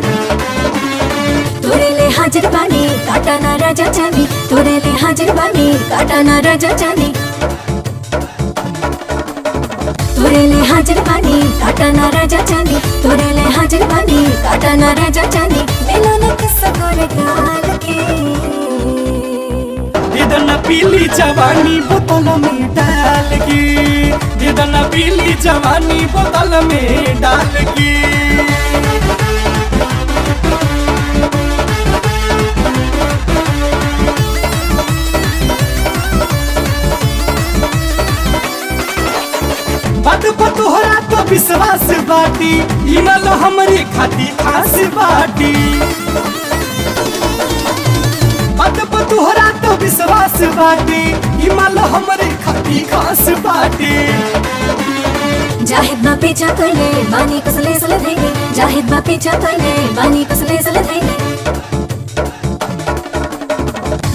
Speaker 2: तोरे ले हाजिर बानी काटा ना राजा जानी तोरे ले हाजिर बानी काटा ना राजा जानी तोरे ले हाजिर बानी काटा ना राजा जानी तोरे ले हाजिर बानी काटा ना राजा जानी मिलो न किस गोरे गाल के
Speaker 11: दिदन पीली जवानी बोतल में डाल के दिदन पीली जवानी बोतल में डाल के बात पर तोहरा तो विश्वास बाटी इमल हमरे खाती खास बाटी बात पर तोहरा तो विश्वास बाटी इमल हमरे खाती खास बाटी
Speaker 2: जाहिद बा पीछा कर ले बानी कुसले सल देंगे जाहिद बा पीछा कर ले बानी कुसले सल देंगे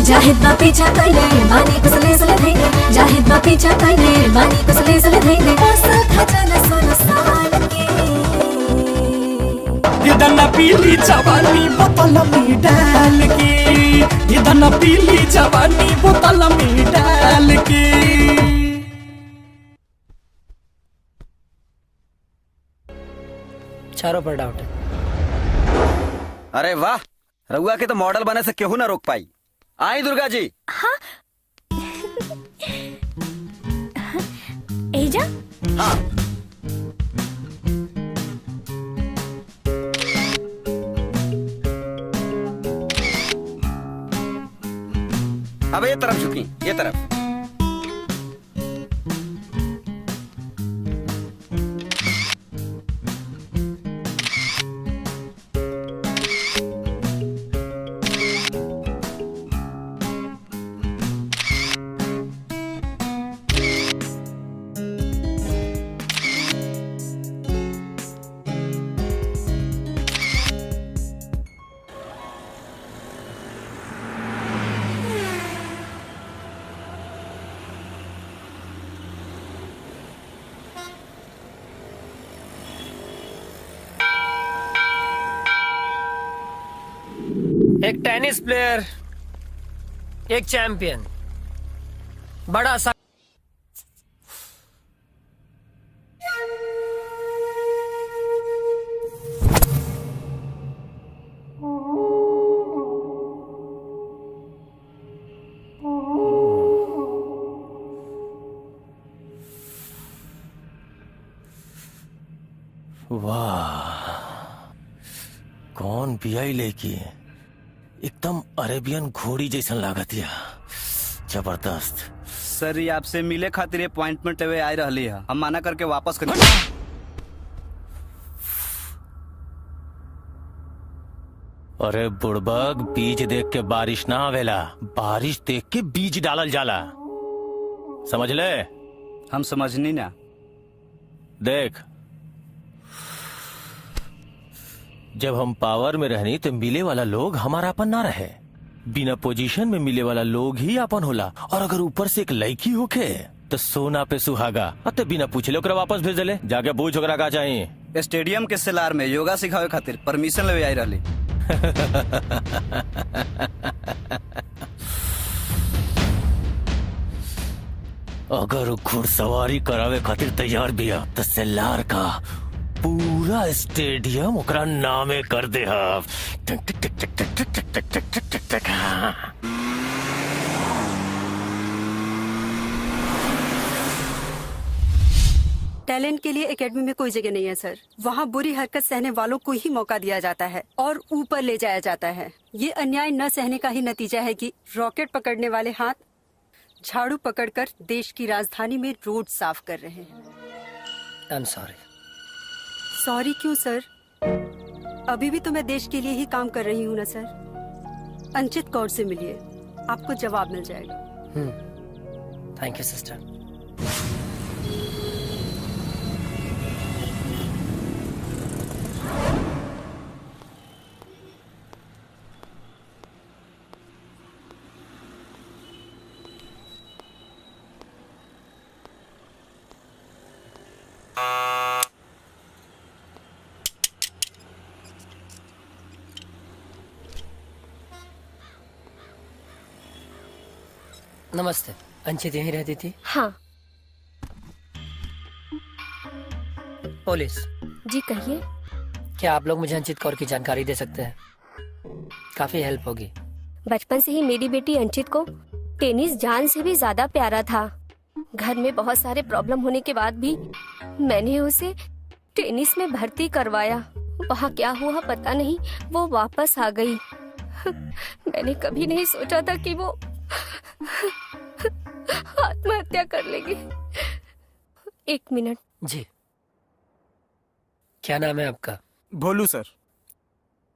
Speaker 2: जाहिद बा पीछा कर ले बानी कुसले सल देंगे जाहिद बा पीछा कर ले बानी कुसले सल देंगे ऐसा खजाना सोना साल के
Speaker 11: दिदन पीली जवानी बोतल में डाल के दिदन पीली जवानी बोतल में डाल के
Speaker 7: चारों पर डाउट है।
Speaker 3: अरे वाह, रउआ के तो मॉडल बने से केहू ना रोक पाई। आई दुर्गा जी।
Speaker 5: हाँ एजा
Speaker 3: हाँ अब ये तरफ झुकी, ये तरफ।
Speaker 7: एक टेनिस प्लेयर एक चैंपियन, बड़ा सा।
Speaker 12: वाह, कौन पियाई लेकी, एकदम अरेबियन घोड़ी जैसन लागत या, जबरदस्त।
Speaker 3: सर ये आपसे मिले खातिर अपॉइंटमेंट लेवे आई रहली है, हम माना करके वापस कर।
Speaker 12: अरे बुड़बक, बीज देख के बारिश ना आवेला, बारिश देख के बीज डालल जाला, समझ ले।
Speaker 3: हम समझनी ना।
Speaker 12: देख, जब हम पावर में रहनी तो मिले वाला लोग हमारा अपन ना रहे, बिना पोजीशन में मिले वाला लोग ही अपन होला। और अगर ऊपर से एक लड़की होके तो सोना पे सुहागा, अते बिना पूछले ओकरा वापस भेज देले। जाके पूछ ओकरा का चाहिए।
Speaker 3: स्टेडियम के सेलार में योगा सिखावे खातिर परमिशन लेवे आई रहली।
Speaker 12: अगर वो घुड़सवारी करावे खातिर तैयार बिया तो सेलार का पूरा स्टेडियम ओकरा नामे कर दे।
Speaker 13: टैलेंट के लिए एकेडमी में कोई जगह नहीं है सर। वहाँ बुरी हरकत सहने वालों को ही मौका दिया जाता है और ऊपर ले जाया जाता है। ये अन्याय न सहने का ही नतीजा है कि रॉकेट पकड़ने वाले हाथ झाड़ू पकड़कर देश की राजधानी में रोड साफ कर रहे हैं।
Speaker 7: I'm sorry.
Speaker 13: सॉरी क्यों सर? अभी भी तो मैं देश के लिए ही काम कर रही हूँ ना सर। अंचित कौर से मिलिए, आपको जवाब मिल जाएगा।
Speaker 7: Thank you sister. नमस्ते। अंचित यहीं रहती थी?
Speaker 2: हाँ।
Speaker 7: पुलिस
Speaker 2: जी कहिए।
Speaker 7: क्या आप लोग मुझे अंचित कौर की जानकारी दे सकते हैं? काफी हेल्प होगी।
Speaker 2: बचपन से ही मेरी बेटी अंचित को टेनिस जान से भी ज्यादा प्यारा था। घर में बहुत सारे प्रॉब्लम होने के बाद भी मैंने उसे टेनिस में भर्ती करवाया। वहाँ क्या हुआ पता नहीं, वो वापस आ गई। मैंने कभी नहीं सोचा था कि वो आत्महत्या कर लेगी। एक मिनट।
Speaker 7: जी, क्या नाम है आपका?
Speaker 10: भोलू सर।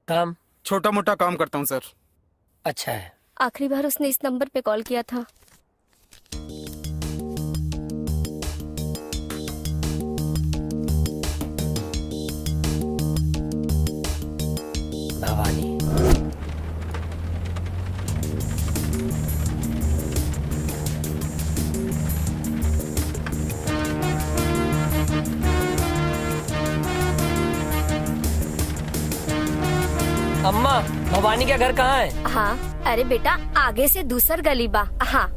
Speaker 7: काम?
Speaker 10: छोटा मोटा काम करता हूँ सर।
Speaker 7: अच्छा है।
Speaker 2: आखिरी बार उसने इस नंबर पे कॉल किया था।
Speaker 7: भवानी। अम्मा, भवानी का घर कहाँ है?
Speaker 2: हाँ, अरे बेटा आगे से दूसर गली बा। हाँ।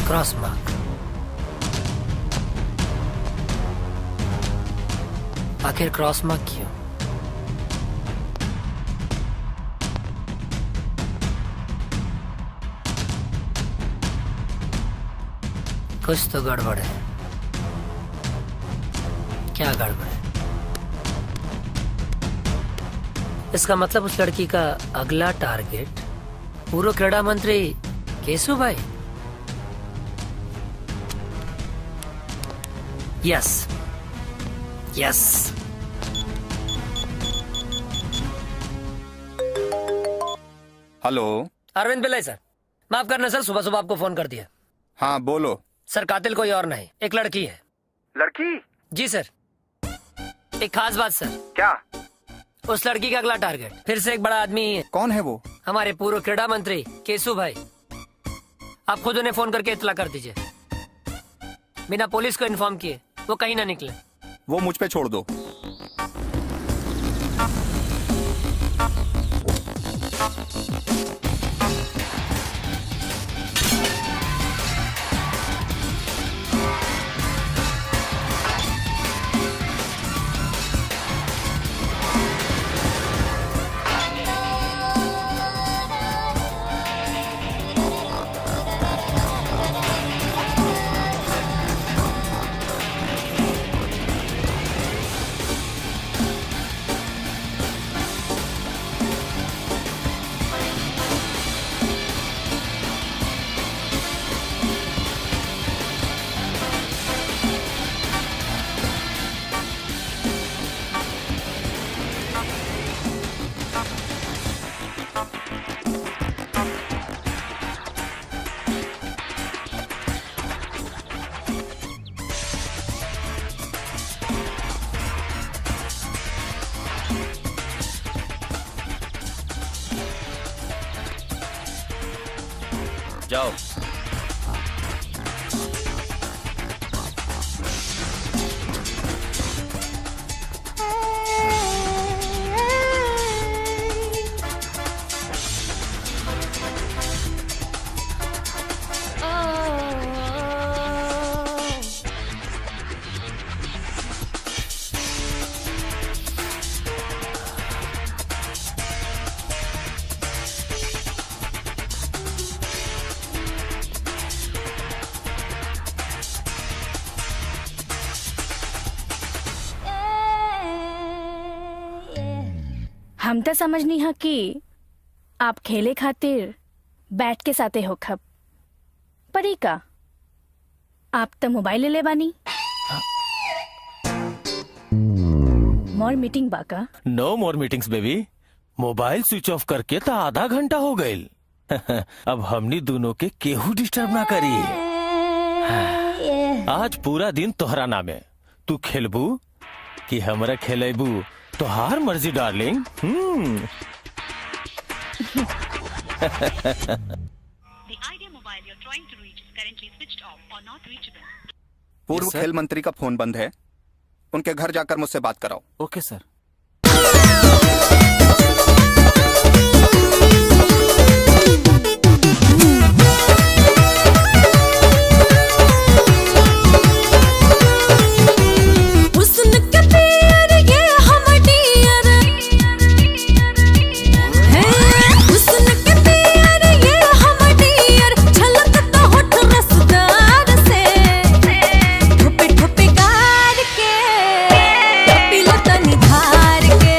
Speaker 7: Cross mark. आखिर क्रॉस मार्क क्यों? कुछ तो गड़बड़ है। क्या गड़बड़ है? इसका मतलब उस लड़की का अगला टारगेट पूर्व क्रीड़ा मंत्री Keshu bhai. Yes yes.
Speaker 8: Hello
Speaker 7: Arvind Pillai sir, माफ करना सर, सुबह सुबह आपको फोन कर दिया।
Speaker 8: हाँ बोलो।
Speaker 7: सर कातिल कोई और नहीं, एक लड़की है।
Speaker 8: लड़की?
Speaker 7: जी सर। एक खास बात सर।
Speaker 8: क्या?
Speaker 7: उस लड़की का अगला टारगेट फिर से एक बड़ा आदमी ही है।
Speaker 8: कौन है वो?
Speaker 7: हमारे पूर्व क्रीड़ा मंत्री केशु भाई। आप खुद उन्हें फोन करके इत्तला कर दीजिए। बिना पुलिस को इन्फॉर्म किए वो कहीं ना निकले।
Speaker 8: वो मुझ पे छोड़ दो।
Speaker 1: जाओ।
Speaker 5: हम तो समझनी है कि आप खेले खातिर बैट के साथे हो खब परी का आप तो मोबाइल ले बानी। मोर मीटिंग बाका?
Speaker 12: No more meetings baby. Mobile switch off करके तो आधा घंटा हो गए। अब हमनी दोनों के केहू डिस्टर्ब ना करी। आज पूरा दिन तोहरा नामे। तू खेलबू कि हमरा खेलेबू तोहार मर्जी डार्लिंग।
Speaker 8: पूर्व खेल मंत्री का फोन बंद है, उनके घर जाकर मुझसे बात कराओ।
Speaker 10: ओके सर।
Speaker 14: धार के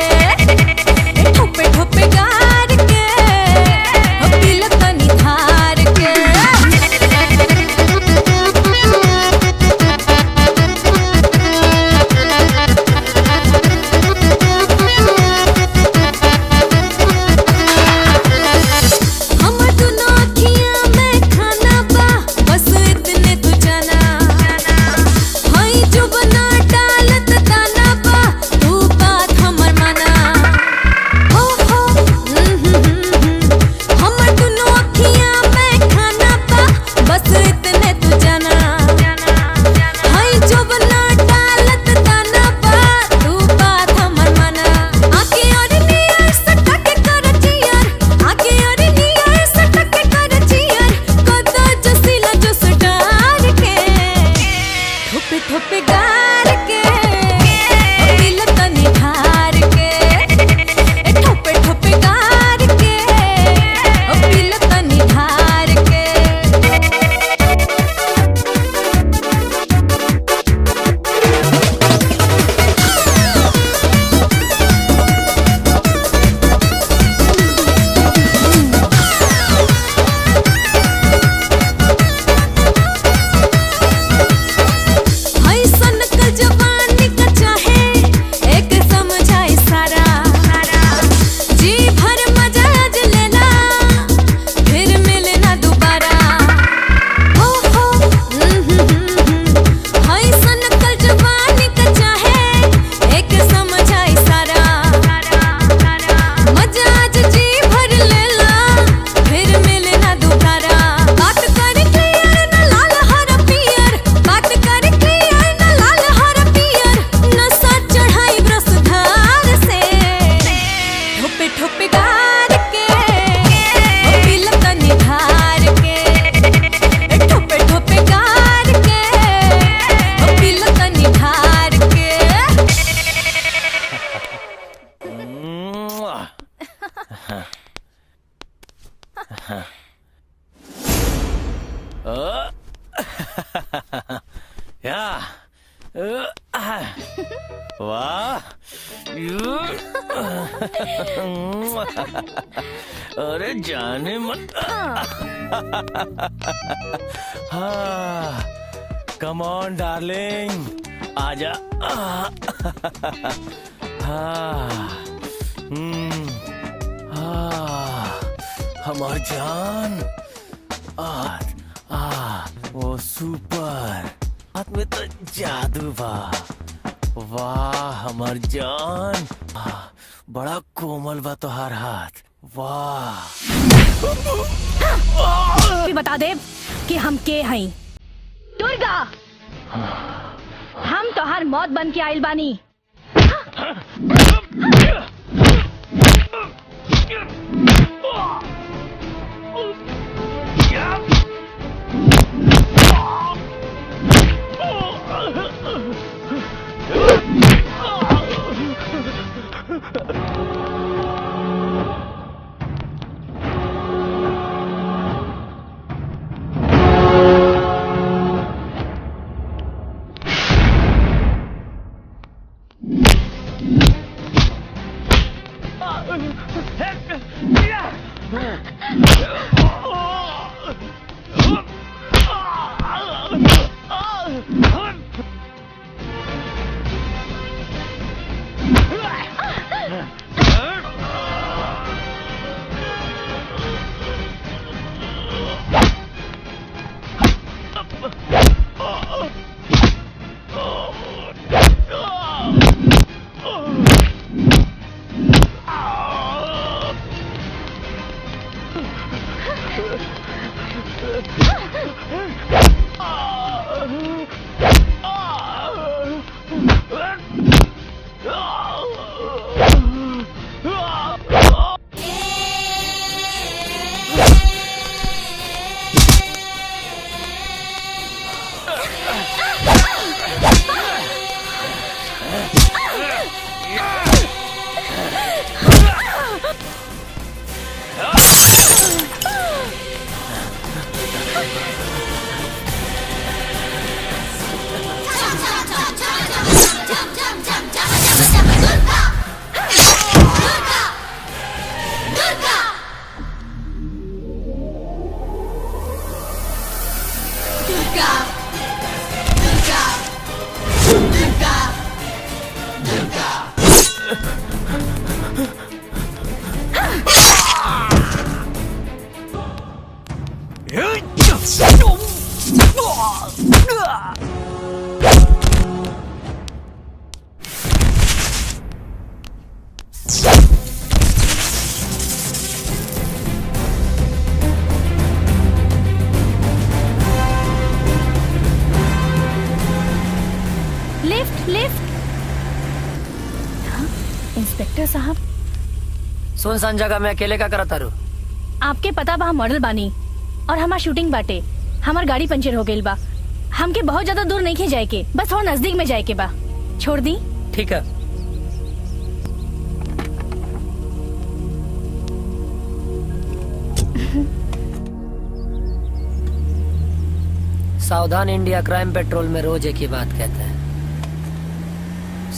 Speaker 12: वाह अरे जाने मत हाँ कम ऑन डार्लिंग आजा हाँ हमार जान वो सुपर हाथ में तो जादू बा वाह हमार जान बड़ा कोमल बा तोहार हाथ वाह
Speaker 5: भी बता दे कि हम के हई दुर्गा हम तोहार मौत बन के आइल बानी इंस्पेक्टर साहब
Speaker 7: सुनसान जगह में अकेले का करता रू
Speaker 5: आपके पता बा हम मॉडल बानी और हमार शूटिंग बाटे हमार गाड़ी पंचर हो गई बा हमके बहुत ज्यादा दूर नहीं जाए के बस थोड़ा नजदीक में जाए के बा छोड़ दी
Speaker 7: ठीक है सावधान इंडिया क्राइम पेट्रोल में रोज एक ही बात कहते हैं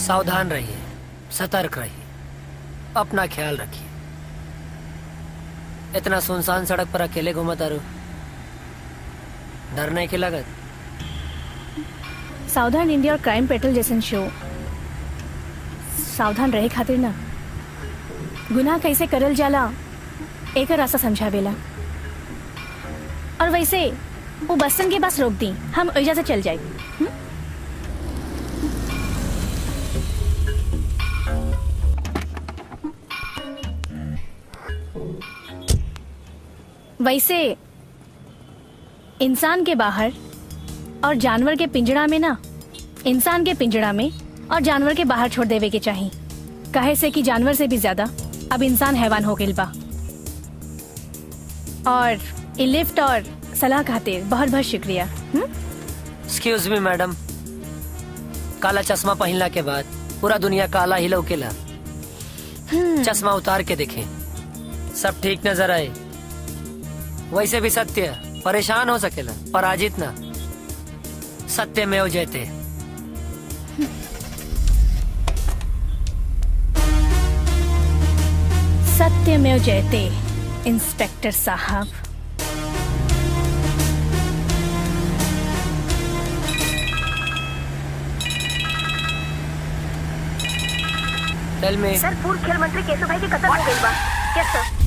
Speaker 7: सावधान रहिए सतर्क रहिए अपना ख्याल रखिए इतना सुनसान सड़क पर अकेले घूमता रू डर नहीं की लागत
Speaker 5: सावधान इंडिया और क्राइम पेट्रोल जैसन शो सावधान रहे खातिर ना गुनाह कैसे करल जाला एक रास्ता समझावेला और वैसे वो बसन के पास रोक दी हम ओइजा से चल जाए वैसे इंसान के बाहर और जानवर के पिंजड़ा में ना इंसान के पिंजड़ा में और जानवर के बाहर छोड़ देवे के चाहिए काहे से कि जानवर से भी ज्यादा अब इंसान हैवान हो गइल बा और ये लिफ्ट और सलाह खातिर बहुत बहुत शुक्रिया।
Speaker 7: एक्सक्यूज मी मैडम काला चश्मा पहनला के बाद पूरा दुनिया काला ही लौकेला चश्मा उतार के देखें सब ठीक नजर आए वैसे भी सत्य परेशान हो सकेला पराजित ना सत्य में हो जयते
Speaker 5: सत्यमेव जयते इंस्पेक्टर साहब।
Speaker 7: Tell me.
Speaker 2: सर पूर्व खेल मंत्री केशव भाई की कत्ल हो गई बा। Yes sir.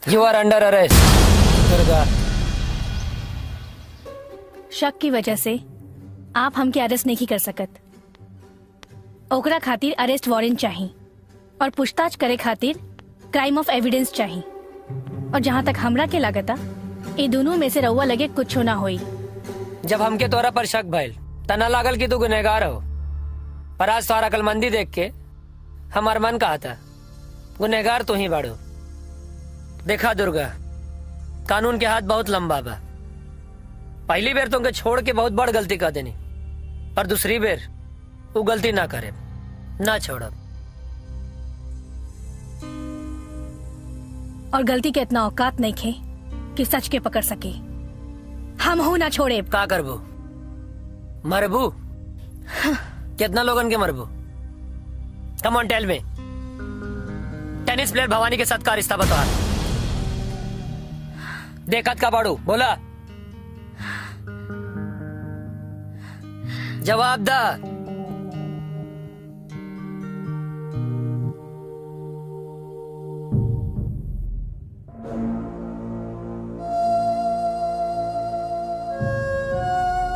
Speaker 7: You are under arrest Durga.
Speaker 5: शक की वजह से आप हमके अरेस्ट नहीं कर सकत। ओकरा खातिर अरेस्ट वारंट चाहिए और पूछताछ करे खातिर क्राइम ऑफ एविडेंस चाहिए। और जहाँ तक हमरा के लागता ये दोनों में से रउआ लगे कुछ ना होई।
Speaker 7: जब हमके तोरा पर शक भइल तना लागल कि तू गुनहगार हो, पर आज तोरा अकलमंदी देख के हमार मन कहा था गुनहगार तू ही बाड़ो। देखा दुर्गा, कानून के हाथ बहुत लंबा बा। पहली बेर तुमके छोड़ के बहुत बड़ गलती कर देनी, पर दूसरी बेर वो गलती ना करे, ना छोड़ब।
Speaker 5: और गलती के इतना औकात नहीं खे कि सच के पकड़ सके। हम हो ना छोड़े।
Speaker 7: का करबू? मरबू? कितना लोगन के मरबू? कम ऑन टेल में। टेनिस प्लेयर भवानी के साथ का रिश्ता बता। देखत का बाड़ू, बोला जवाब दा।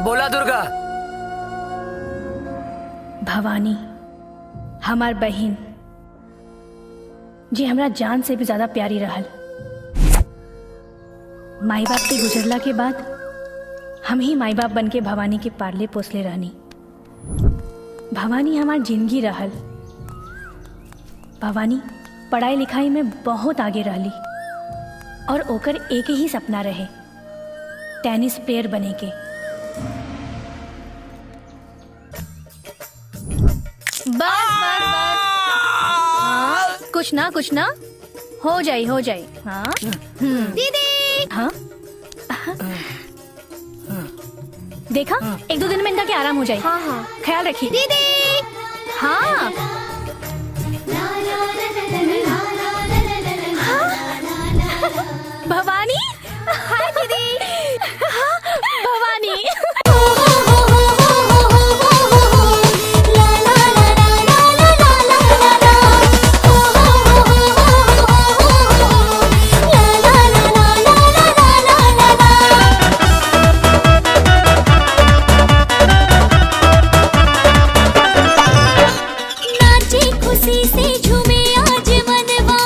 Speaker 7: बोला दुर्गा।
Speaker 5: भवानी हमार बहन जी हमरा जान से भी ज्यादा प्यारी रहल। माई बाप के गुजरला के बाद हम ही माई बाप बन के भवानी के पाले पोसले रहनी। भवानी हमार जिंदगी रहल। भवानी पढ़ाई लिखाई में बहुत आगे रहली और ओकर एक ही सपना रहे, टेनिस प्लेयर बने के।
Speaker 9: बस बस बस। हाँ,
Speaker 5: कुछ ना हो जाई हाँ।
Speaker 9: दीदी।
Speaker 5: हाँ देखा, एक दो दिन में इनका क्या आराम हो जाए।
Speaker 9: हाँ हाँ
Speaker 5: ख्याल रखिए
Speaker 9: दीदी।
Speaker 5: हाँ। भवानी।
Speaker 9: हाय दीदी।
Speaker 5: हाँ, भवानी।
Speaker 9: खुशी से झूमे आज मनवा,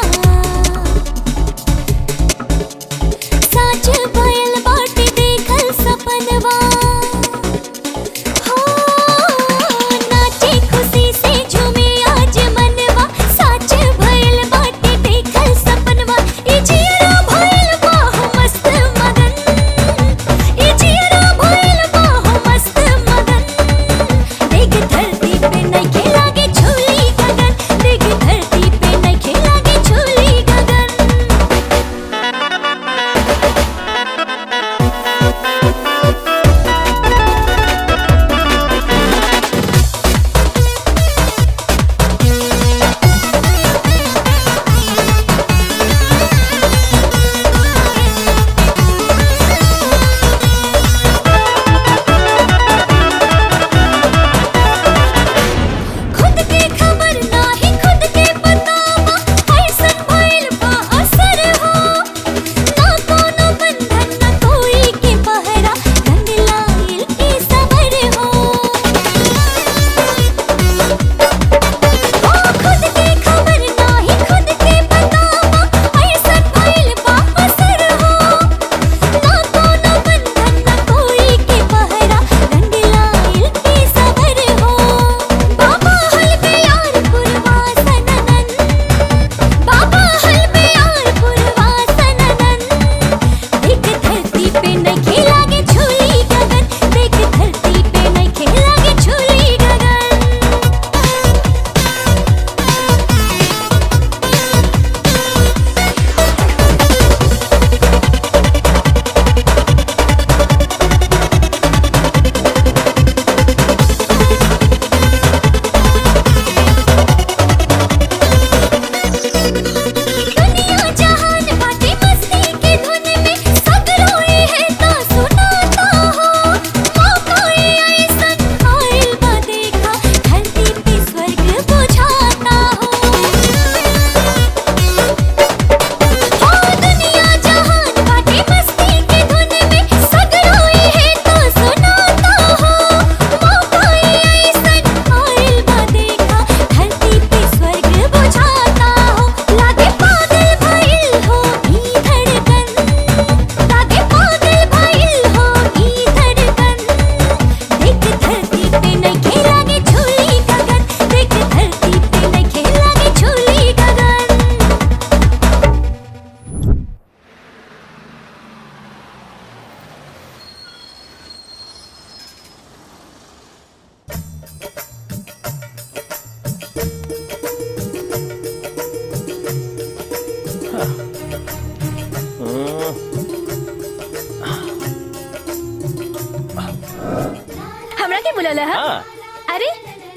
Speaker 5: हमरा के बुलाला है?
Speaker 12: हाँ।
Speaker 5: अरे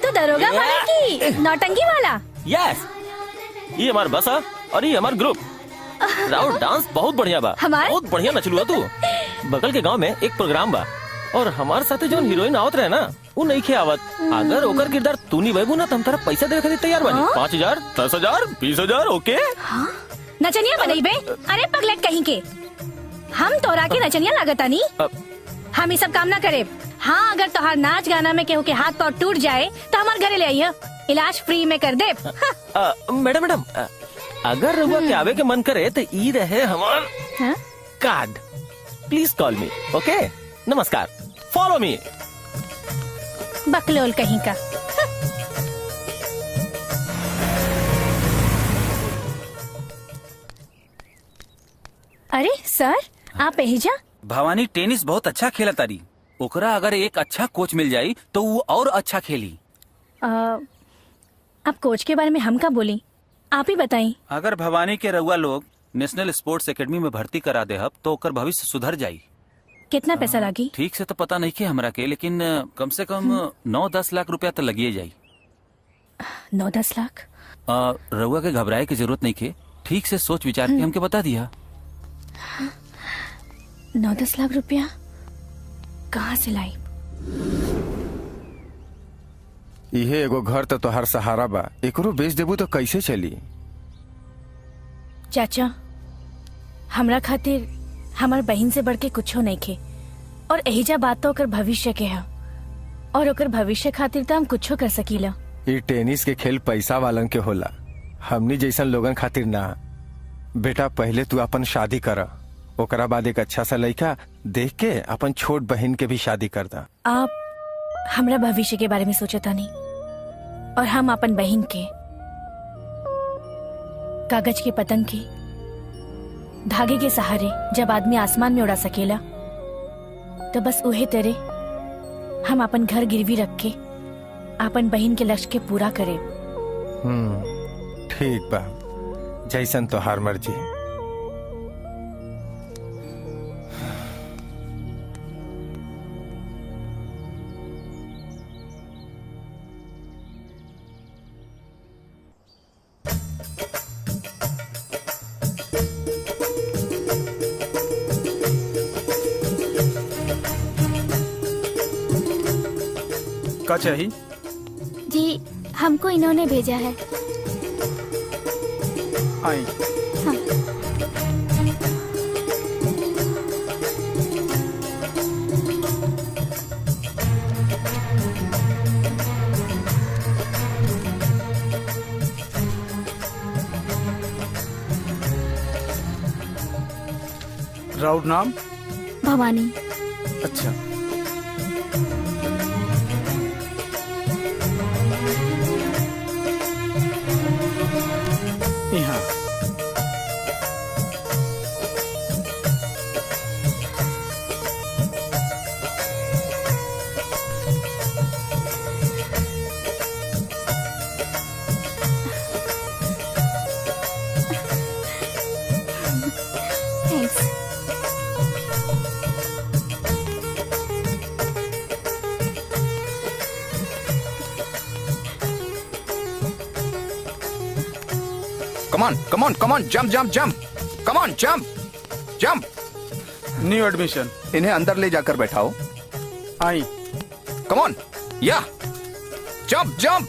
Speaker 5: तू दरोगा वाला की नौटंकी वाला?
Speaker 12: यस, ये हमार बस है और ये हमार ग्रुप। राउंड डांस बहुत बढ़िया बा,
Speaker 5: हमार?
Speaker 12: बहुत बढ़िया नचलुआ तू। बगल के गांव में एक प्रोग्राम बा और हमारे साथे जो हीरोइन आवत रहे ना वो नहीं खे आवत। अगर ओकर किरदार तू नहीं बहबू ना तो हम तेरा पैसा दे खातिर तैयार बानी। 5,000, 10,000, 20,000, ओके?
Speaker 5: नचनिया बनई बे? अरे पगलेट कहीं के, हम तोरा के नचनिया लागता नहीं। हम ये सब काम ना करे। हाँ, अगर तोहार नाच गाना में केहू के हाथ पाँव टूट जाए तो हमारे घरे ले आइए, इलाज फ्री में कर दे।
Speaker 12: मैडम, अगर रउआ के आवे के मन करे तो ई रहे हमार कार्ड। प्लीज कॉल मी, ओके? नमस्कार, फॉलो मी।
Speaker 5: बकलोल कहीं का। अरे सर, आप एहिजा?
Speaker 3: भवानी टेनिस बहुत अच्छा खेला तारी। ओकरा अगर एक अच्छा कोच मिल जाई तो वो और अच्छा खेली।
Speaker 5: अब कोच के बारे में हम का बोली, आप ही बताई।
Speaker 3: अगर भवानी के रउआ लोग नेशनल स्पोर्ट्स एकेडमी में भर्ती करा दे हब तो ओकर भविष्य सुधर जाई।
Speaker 5: कितना पैसा लागी?
Speaker 3: ठीक से तो पता नहीं के हमरा के, लेकिन कम से कम 9-10 लाख रुपया तो लगिए जाई।
Speaker 5: 9-10 लाख?
Speaker 3: रउआ के घबराए की जरूरत नहीं के, ठीक से सोच विचार के हमके बता दिया।
Speaker 5: 9-10 लाख रुपया कहाँ से लाई?
Speaker 10: इहे एगो घर तो तोहार सहारा बा, एकरो बेच देबू तो कैसे चली?
Speaker 5: चाचा, हमरा खातिर हमार बहन से बढ़ के कुछ नहीं खे, और एहिजा बात तो ओकर भविष्य के है, और ओकर भविष्य खातिर तो हम कुछो कर सकीला।
Speaker 10: ये टेनिस के खेल पैसा वालन के होला, हमनी जैसन लोगन खातिर ना। बेटा, पहले तू अपन शादी कर, ओकरा बाद एक अच्छा सा लड़का देख के अपन छोट बहन के भी शादी कर दा।
Speaker 5: आप हमरा भविष्य के बारे में सोचता नहीं, और हम अपन बहन के कागज के पतंग के धागे के सहारे जब आदमी आसमान में उड़ा सकेला तो बस उहे तरह हम अपन घर गिरवी रख के अपन बहन के लक्ष्य के पूरा करे।
Speaker 10: ठीक बा, जैसन तोहार मर्जी।
Speaker 13: का चाहिए? जी, हमको इन्होंने भेजा है।
Speaker 10: आई।
Speaker 13: हाँ।
Speaker 10: राउड नाम?
Speaker 13: भवानी।
Speaker 10: अच्छा। यहाँ
Speaker 8: Come on, jump. Come on, jump.
Speaker 10: New admission.
Speaker 8: इन्हें अंदर ले जाकर बैठाओ।
Speaker 10: आई।
Speaker 8: Come on, yeah. Jump.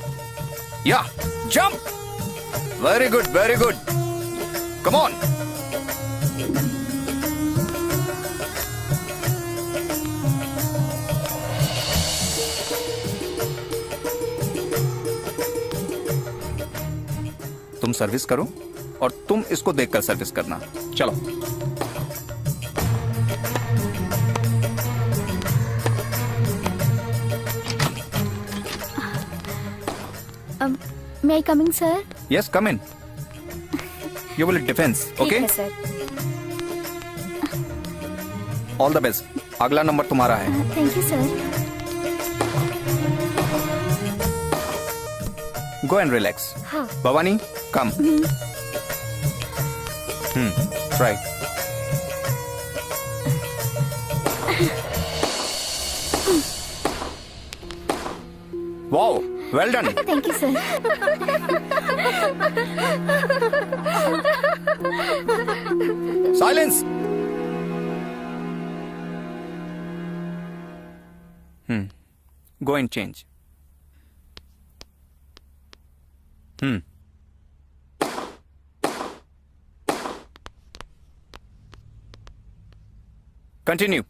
Speaker 8: Yeah, jump. Very good. Come on. तुम सर्विस करो और तुम इसको देखकर सर्विस करना। चलो।
Speaker 13: May I come in, sir?
Speaker 8: Yes, come in. You will defense, okay?
Speaker 13: ठीक है, sir.
Speaker 8: All the best. अगला नंबर तुम्हारा है।
Speaker 13: Thank you, sir.
Speaker 8: Go and relax.
Speaker 13: हाँ.
Speaker 8: Bhavani, come. Try. Wow, well done.
Speaker 9: Thank you sir.
Speaker 8: Silence. Go and change. Continue.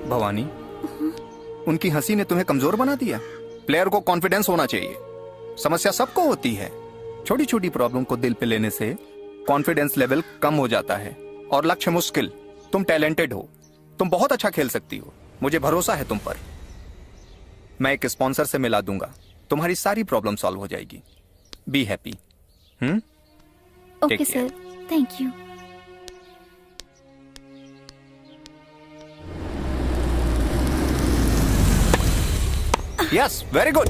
Speaker 8: Bhavani, उनकी हंसी ने तुम्हें कमजोर बना दिया। प्लेयर को कॉन्फिडेंस होना चाहिए। समस्या सबको होती है। छोटी छोटी प्रॉब्लम को दिल पे लेने से कॉन्फिडेंस लेवल कम हो जाता है और लक्ष्य मुश्किल। तुम टैलेंटेड हो, तुम बहुत अच्छा खेल सकती हो। मुझे भरोसा है तुम पर। मैं एक स्पॉन्सर से मिला दूंगा, तुम्हारी सारी प्रॉब्लम सॉल्व हो जाएगी। Be happy.
Speaker 9: Okay sir, thank you.
Speaker 8: Yes, very good.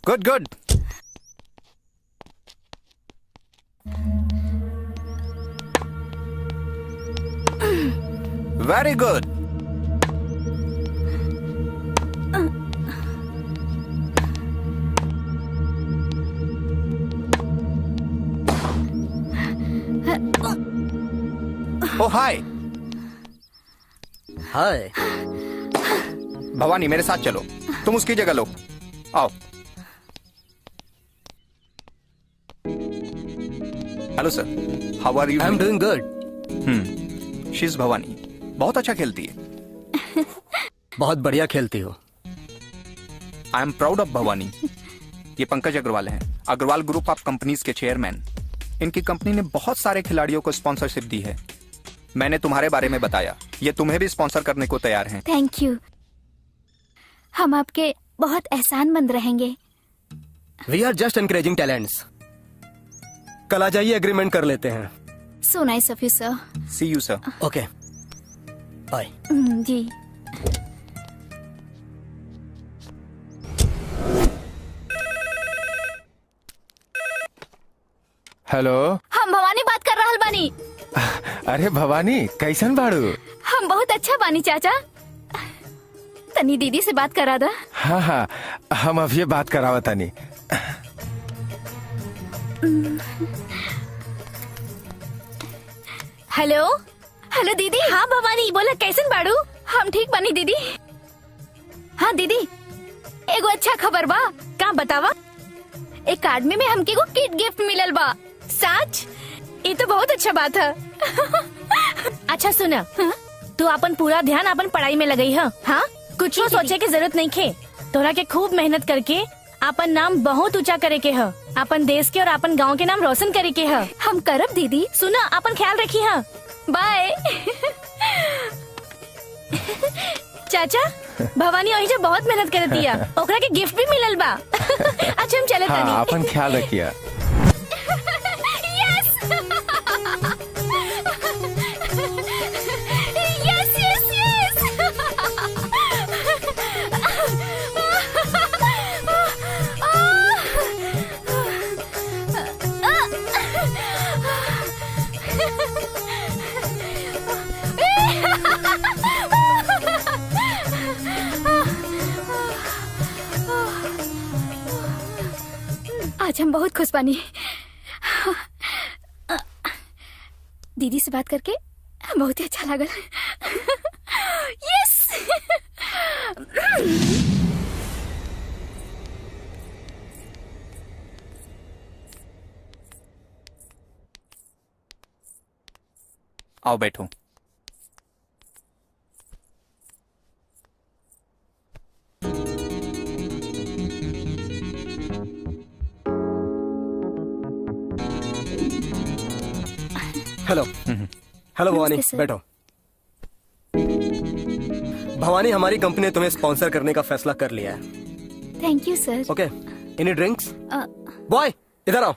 Speaker 8: Good good. Very good. Oh hi.
Speaker 3: Hi.
Speaker 8: Bhavani, मेरे साथ चलो। तुम उसकी जगह लो। आओ। Hello sir, how are you?
Speaker 3: I am doing good.
Speaker 8: She is Bhavani, बहुत अच्छा खेलती है।
Speaker 3: बहुत बढ़िया खेलती हो।
Speaker 8: I am proud of Bhavani. ये पंकज अग्रवाल हैं, अग्रवाल ग्रुप ऑफ कंपनीज के चेयरमैन। इनकी कंपनी ने बहुत सारे खिलाड़ियों को स्पॉन्सरशिप दी है। मैंने तुम्हारे बारे में बताया, ये तुम्हें भी स्पॉन्सर करने को तैयार हैं।
Speaker 9: थैंक यू, हम आपके बहुत एहसानमंद रहेंगे।
Speaker 3: We are just encouraging talents. कल आ जाइए, एग्रीमेंट कर लेते हैं।
Speaker 9: So nice of you sir.
Speaker 8: See you sir.
Speaker 3: Okay, bye.
Speaker 9: जी।
Speaker 10: हेलो।
Speaker 9: हम भवानी बात कर रहल बानी।
Speaker 10: अरे भवानी, कैसन बाड़ू?
Speaker 9: हम बहुत अच्छा बानी चाचा। तनी दीदी से बात करा दा।
Speaker 10: हाँ हाँ, हम अभी बात करावा तनी।
Speaker 9: हेलो हेलो दीदी। हाँ भवानी, बोला कैसन बाड़ू? हम ठीक बानी दीदी। हाँ दीदी, एगो अच्छा खबर बा। का बतावा? एक कार्ड में हमके को किट गिफ्ट मिलल बा। सच? ये तो बहुत अच्छा बात है।
Speaker 5: अच्छा सुना, तू अपन पूरा ध्यान अपन पढ़ाई में लगई है। हाँ, कुछ सोचे की जरूरत नहीं खे। तोरा के खूब मेहनत करके अपन नाम बहुत ऊंचा करे के है। अपन देश के और अपन गांव के नाम रोशन करे के है।
Speaker 9: हम करब दीदी।
Speaker 5: सुना, अपन ख्याल रखी है।
Speaker 9: बाय।
Speaker 5: चाचा, भवानी वही जो बहुत मेहनत करती है, ओकरा के गिफ्ट भी मिलल बा। अच्छा हम चले
Speaker 10: हाँ, अपन ख्याल रखिए।
Speaker 9: आज हम बहुत खुश बानी। दीदी से बात करके बहुत ही अच्छा लगा। यस।
Speaker 8: आओ बैठो।
Speaker 3: हेलो। हेलो भवानी,
Speaker 9: नमस्ते सर।
Speaker 3: बैठो। भवानी, हमारी कंपनी ने तुम्हें स्पॉन्सर करने का फैसला कर लिया है।
Speaker 9: Thank you sir.
Speaker 3: Okay, any drinks? Boy, इधर आओ।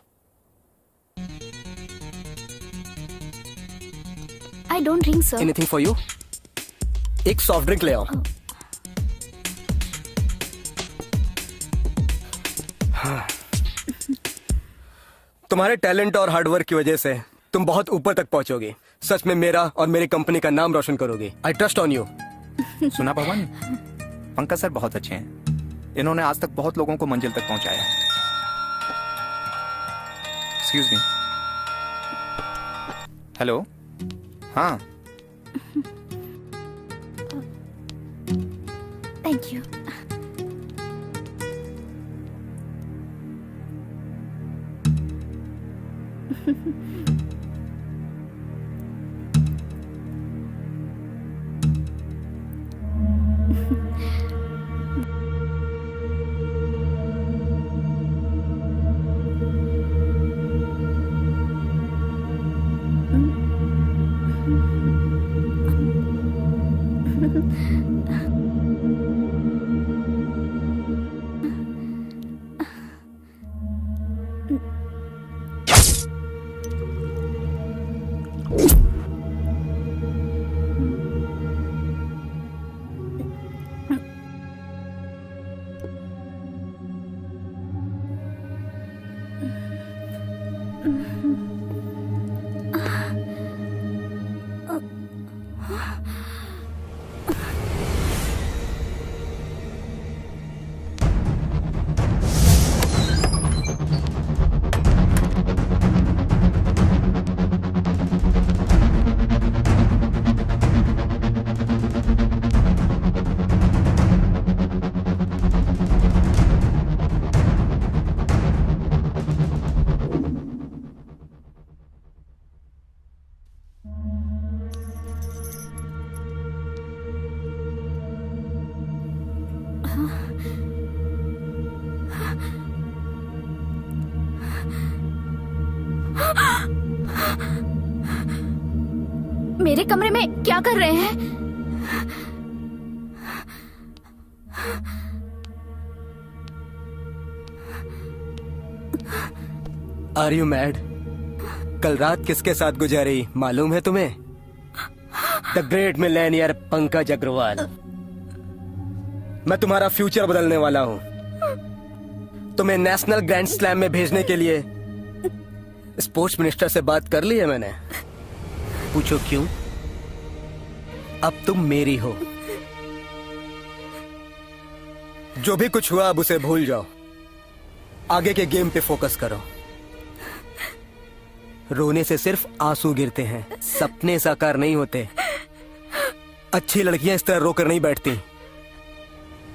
Speaker 9: I don't drink sir.
Speaker 3: Anything for you? एक सॉफ्ट ड्रिंक ले आओ।
Speaker 4: तुम्हारे टैलेंट और हार्डवर्क की वजह से तुम बहुत ऊपर तक पहुंचोगी। सच में मेरा और मेरी कंपनी का नाम रोशन करोगी। I trust on you.
Speaker 8: सुना पवन, पंकज सर बहुत अच्छे हैं। इन्होंने आज तक बहुत लोगों को मंजिल तक पहुंचाया है। Excuse me. हेलो। हाँ,
Speaker 9: थैंक यू। मेरे कमरे में क्या कर रहे हैं?
Speaker 4: आर यू मैड? कल रात किसके साथ गुजारी मालूम है तुम्हें? द ग्रेट मिलेनियर पंकज अग्रवाल। मैं तुम्हारा फ्यूचर बदलने वाला हूं। तुम्हें नेशनल ग्रैंड स्लैम में भेजने के लिए स्पोर्ट्स मिनिस्टर से बात कर ली है मैंने। पूछो क्यों? अब तुम मेरी हो। जो भी कुछ हुआ अब उसे भूल जाओ। आगे के गेम पे फोकस करो। रोने से सिर्फ आंसू गिरते हैं, सपने साकार नहीं होते। अच्छी लड़कियां इस तरह रोकर नहीं बैठती।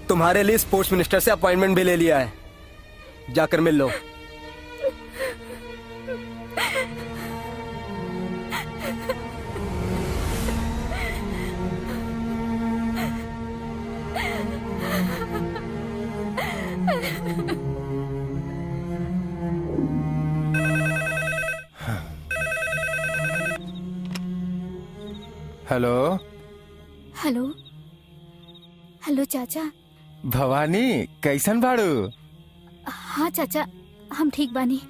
Speaker 4: तुम्हारे लिए स्पोर्ट्स मिनिस्टर से अपॉइंटमेंट भी ले लिया है, जाकर मिल लो।
Speaker 10: हेलो।
Speaker 9: हेलो। हेलो चाचा।
Speaker 10: भवानी कैसन बाड़ू?
Speaker 9: हाँ चाचा, हम ठीक बानी।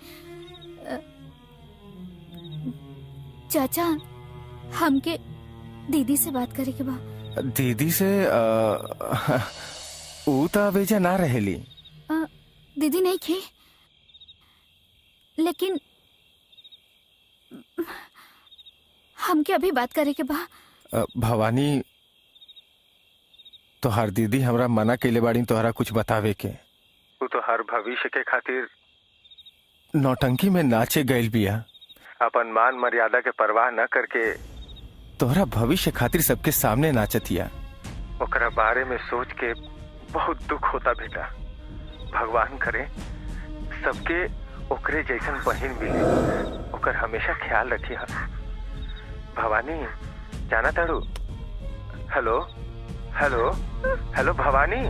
Speaker 9: चाचा, हमके दीदी से बात करे के बा।
Speaker 10: दीदी से? ऊ तो अबेजा ना रहेली।
Speaker 9: दीदी नहीं खे, लेकिन हमके अभी बात करे के बा।
Speaker 10: भवानी, तोहार दीदी हमरा मना कैले बाड़ी तोहरा कुछ बतावे के। वो तो हर भविष्य के खातिर नौटंकी में नाचे गइल बिया। अपन मान मर्यादा के परवाह न करके तोहरा भविष्य खातिर सबके सामने नाचतिया। ओकरा बारे में सोच के बहुत दुख होता बेटा। भगवान करे सबके ओकरे जैसन बहिन मिले। ओकर हमेशा ख्याल रखिया। भवानी, जाना तारू? Hello hello hello Bhavani.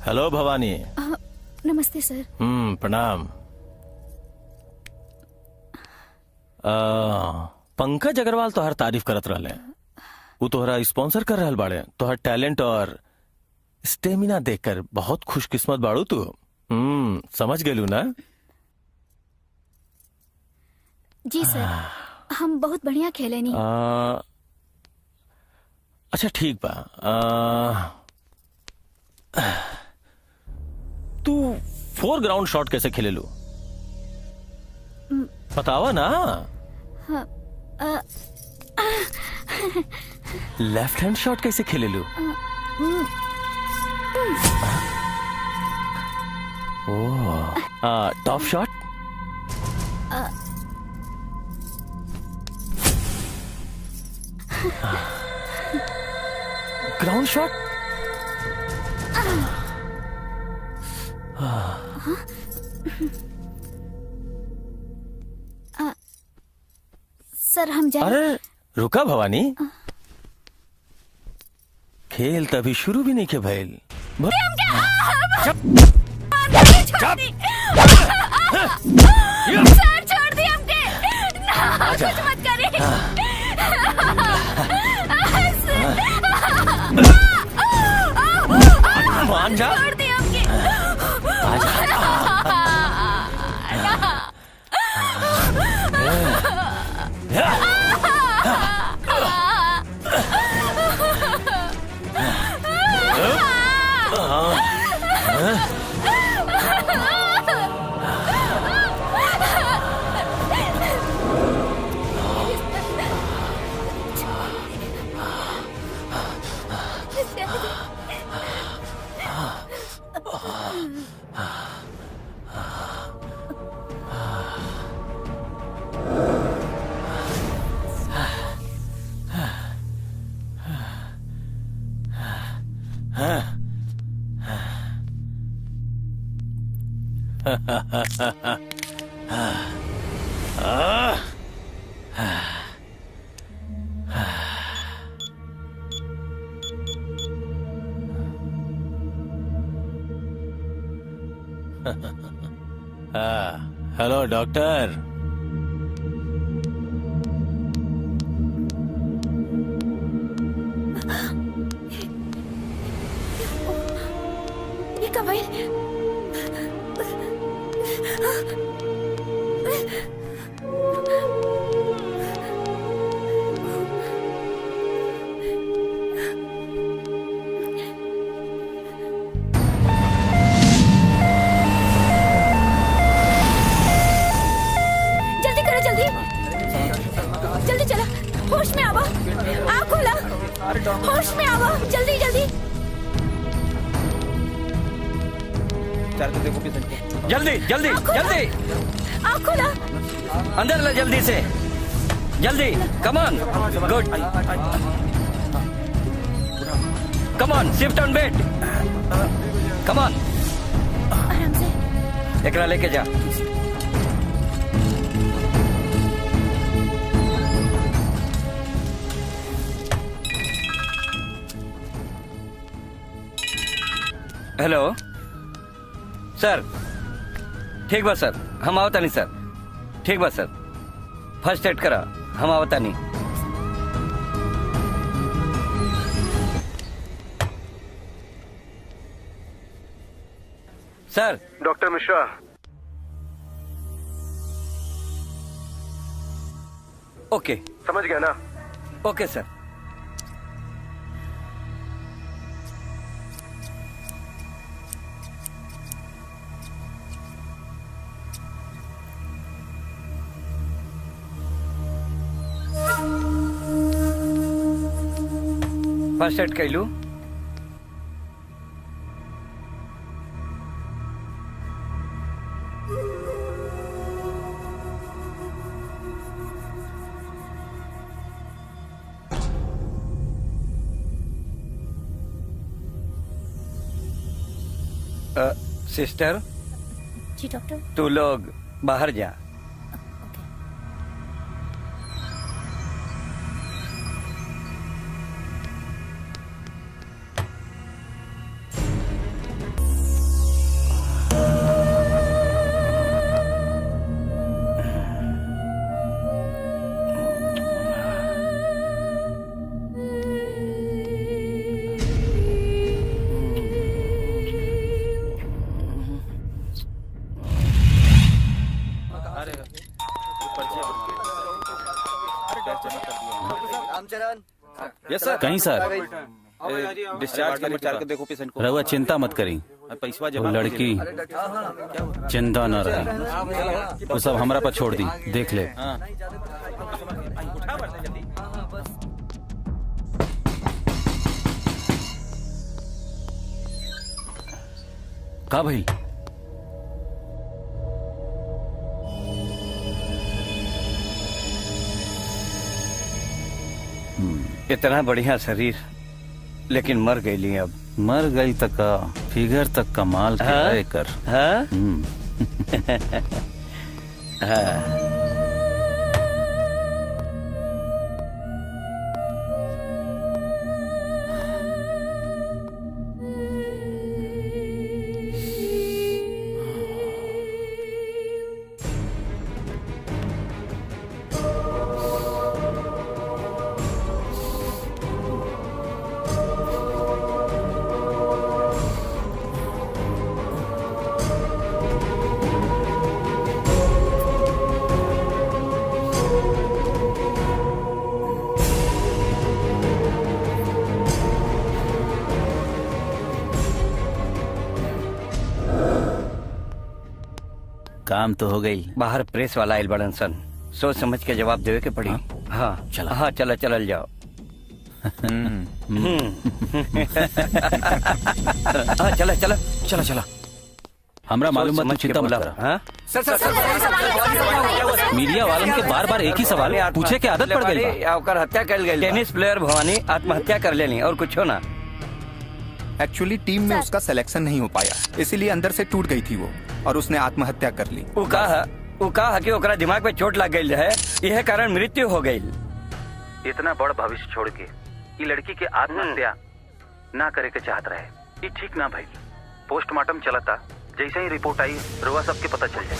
Speaker 12: Hello Bhavani.
Speaker 9: नमस्ते सर।
Speaker 12: प्रणाम। पंकज अग्रवाल तोहर तारीफ करत रहले। वो तोहरा स्पॉन्सर कर रहल बाड़े। तोहर टैलेंट और स्टेमिना देखकर बहुत खुशकिस्मत बाड़ू तू। समझ गेलू ना?
Speaker 9: जी सर, हम बहुत बढ़िया खेले नहीं।
Speaker 12: अच्छा ठीक बा। तू 4 ग्राउंड शॉट कैसे खेले लू? बतावा ना। लेफ्ट हैंड शॉट कैसे खेले लू? Top shot? Ground shot?
Speaker 9: Sir हम जाए।
Speaker 12: अरे रुका भवानी, खेल तभी शुरू भी नहीं के भैल।
Speaker 9: सर छोड़ दी हमके। कुछ मत करिए।
Speaker 12: मान जा।
Speaker 9: छोड़ दी हमके।
Speaker 12: Hello doctor.
Speaker 9: ये कब आई? जल्दी चला, होश में आवा। आँख खोला, होश में आवा। जल्दी जल्दी
Speaker 1: जल्दी जल्दी जल्दी।
Speaker 9: आँख खोला।
Speaker 1: अंदर ले जल्दी से, जल्दी। Come on, good. Come on, shift on bed. Come on,
Speaker 9: आराम से।
Speaker 1: एकरा लेके जा। हेलो सर, ठीक बा सर, हम आवता नहीं सर। ठीक बा सर, फर्स्ट एड करा, हम आवता नहीं। सर।
Speaker 14: डॉक्टर मिश्रा।
Speaker 1: ओके,
Speaker 14: समझ गया ना?
Speaker 1: ओके सर। फर्स्ट एड कैलू? सिस्टर।
Speaker 9: जी डॉक्टर।
Speaker 1: तू लोग बाहर जा।
Speaker 3: यस सर।
Speaker 14: कहीं सर
Speaker 3: डिस्चार्ज करके देखो पेशेंट को।
Speaker 14: रहुआ चिंता मत करी,
Speaker 3: पैसा
Speaker 14: वो लड़की चिंता न रहे, वो सब हमरा पर छोड़ दी, देख ले। का भाई
Speaker 1: इतना बढ़िया शरीर लेकिन मर गई अब।
Speaker 14: मर गई तक का फिगर तक कमाल के
Speaker 1: हाँ?
Speaker 14: है कर।
Speaker 1: हाँ? हाँ।
Speaker 14: काम तो हो गई।
Speaker 1: बाहर प्रेस वाला आयल बड़न सन, सोच समझ के जवाब देवे के पड़ी। हाँ
Speaker 14: चला।
Speaker 1: हाँ चला चलल जाओ। हाँ चला चला
Speaker 14: चला चला। हमरा मालूम है, तू चिंता मत कर।
Speaker 1: हाँ
Speaker 14: मीडिया वालन के बार बार एक ही सवाल पूछे के आदत पड़ गई बा।
Speaker 1: ओकर हत्या कर गई। टेनिस प्लेयर भवानी आत्महत्या कर लेनी और कुछ हो ना।
Speaker 8: एक्चुअली टीम में उसका सिलेक्शन नहीं हो पाया, इसीलिए अंदर से टूट गई थी वो और उसने आत्महत्या कर ली।
Speaker 1: वो कहा कि ओकरा दिमाग में चोट लग गई है, यह कारण मृत्यु हो गई।
Speaker 14: इतना बड़ भविष्य छोड़ के ये लड़की के आत्महत्या ना करे के चाहत रहे, ये ठीक ना भाई। पोस्टमार्टम चलता, जैसे ही रिपोर्ट आई रुआ सबके पता चल जाए।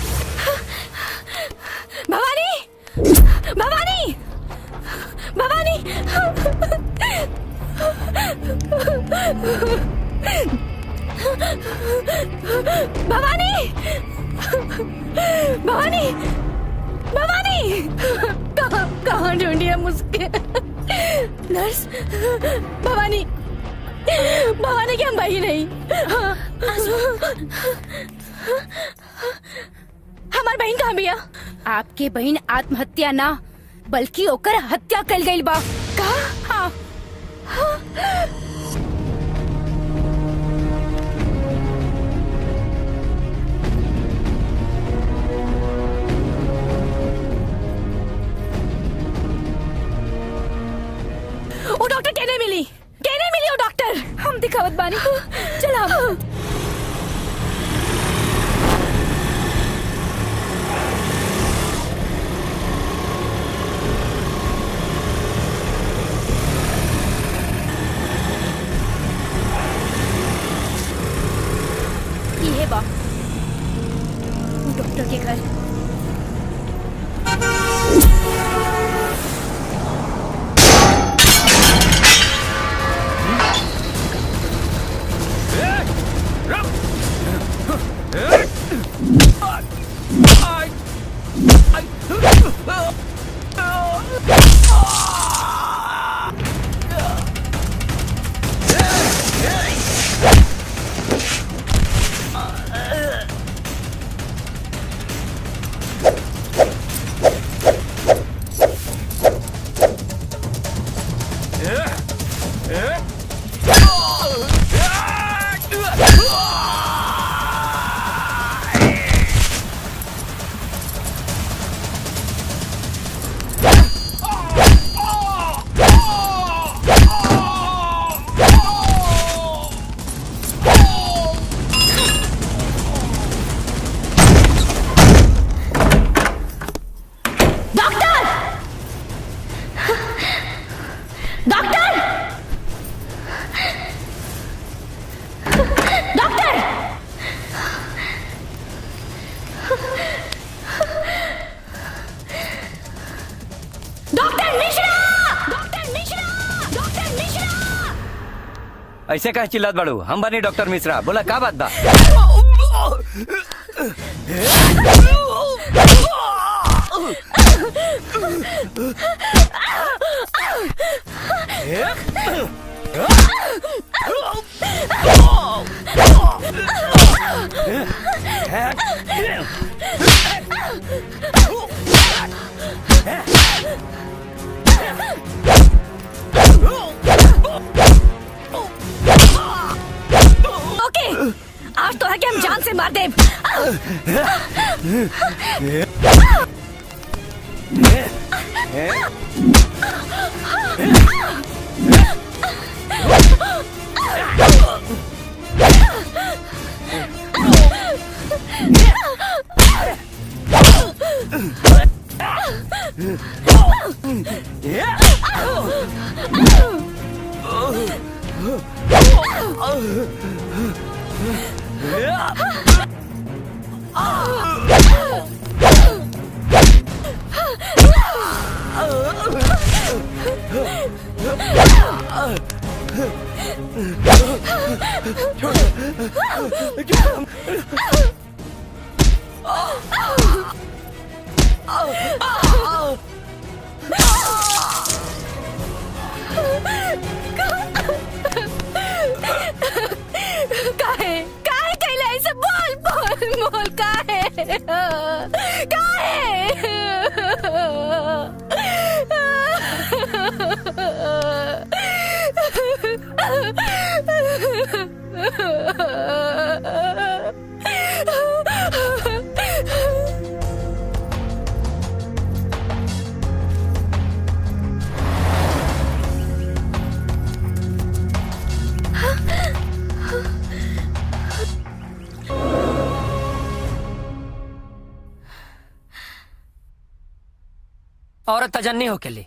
Speaker 5: भवानी भवानी भवानी भवानी भवानी भवानी कहाँ ढूंढी हम उसके। नर्स भवानी भवानी की हम भाई नहीं। हमार बहन कहाँ बिया?
Speaker 9: आपके बहन आत्महत्या ना बल्कि ओकर हत्या कल गई बा।
Speaker 5: कहा? हाँ वो डॉक्टर कहने मिली वो डॉक्टर।
Speaker 9: हम दिखावत बानी, चल हम।
Speaker 5: ये बा डॉक्टर के घर।
Speaker 1: ऐसे कहा चिल्लात बाड़ू? हम बनी डॉक्टर मिश्रा, बोला का बात बा?
Speaker 5: ओके, आज तो है कि हम जान से मार दे। काहे कहले ऐसे? बोल बोल बोल, काहे
Speaker 7: औरत तजन्नी होकेली,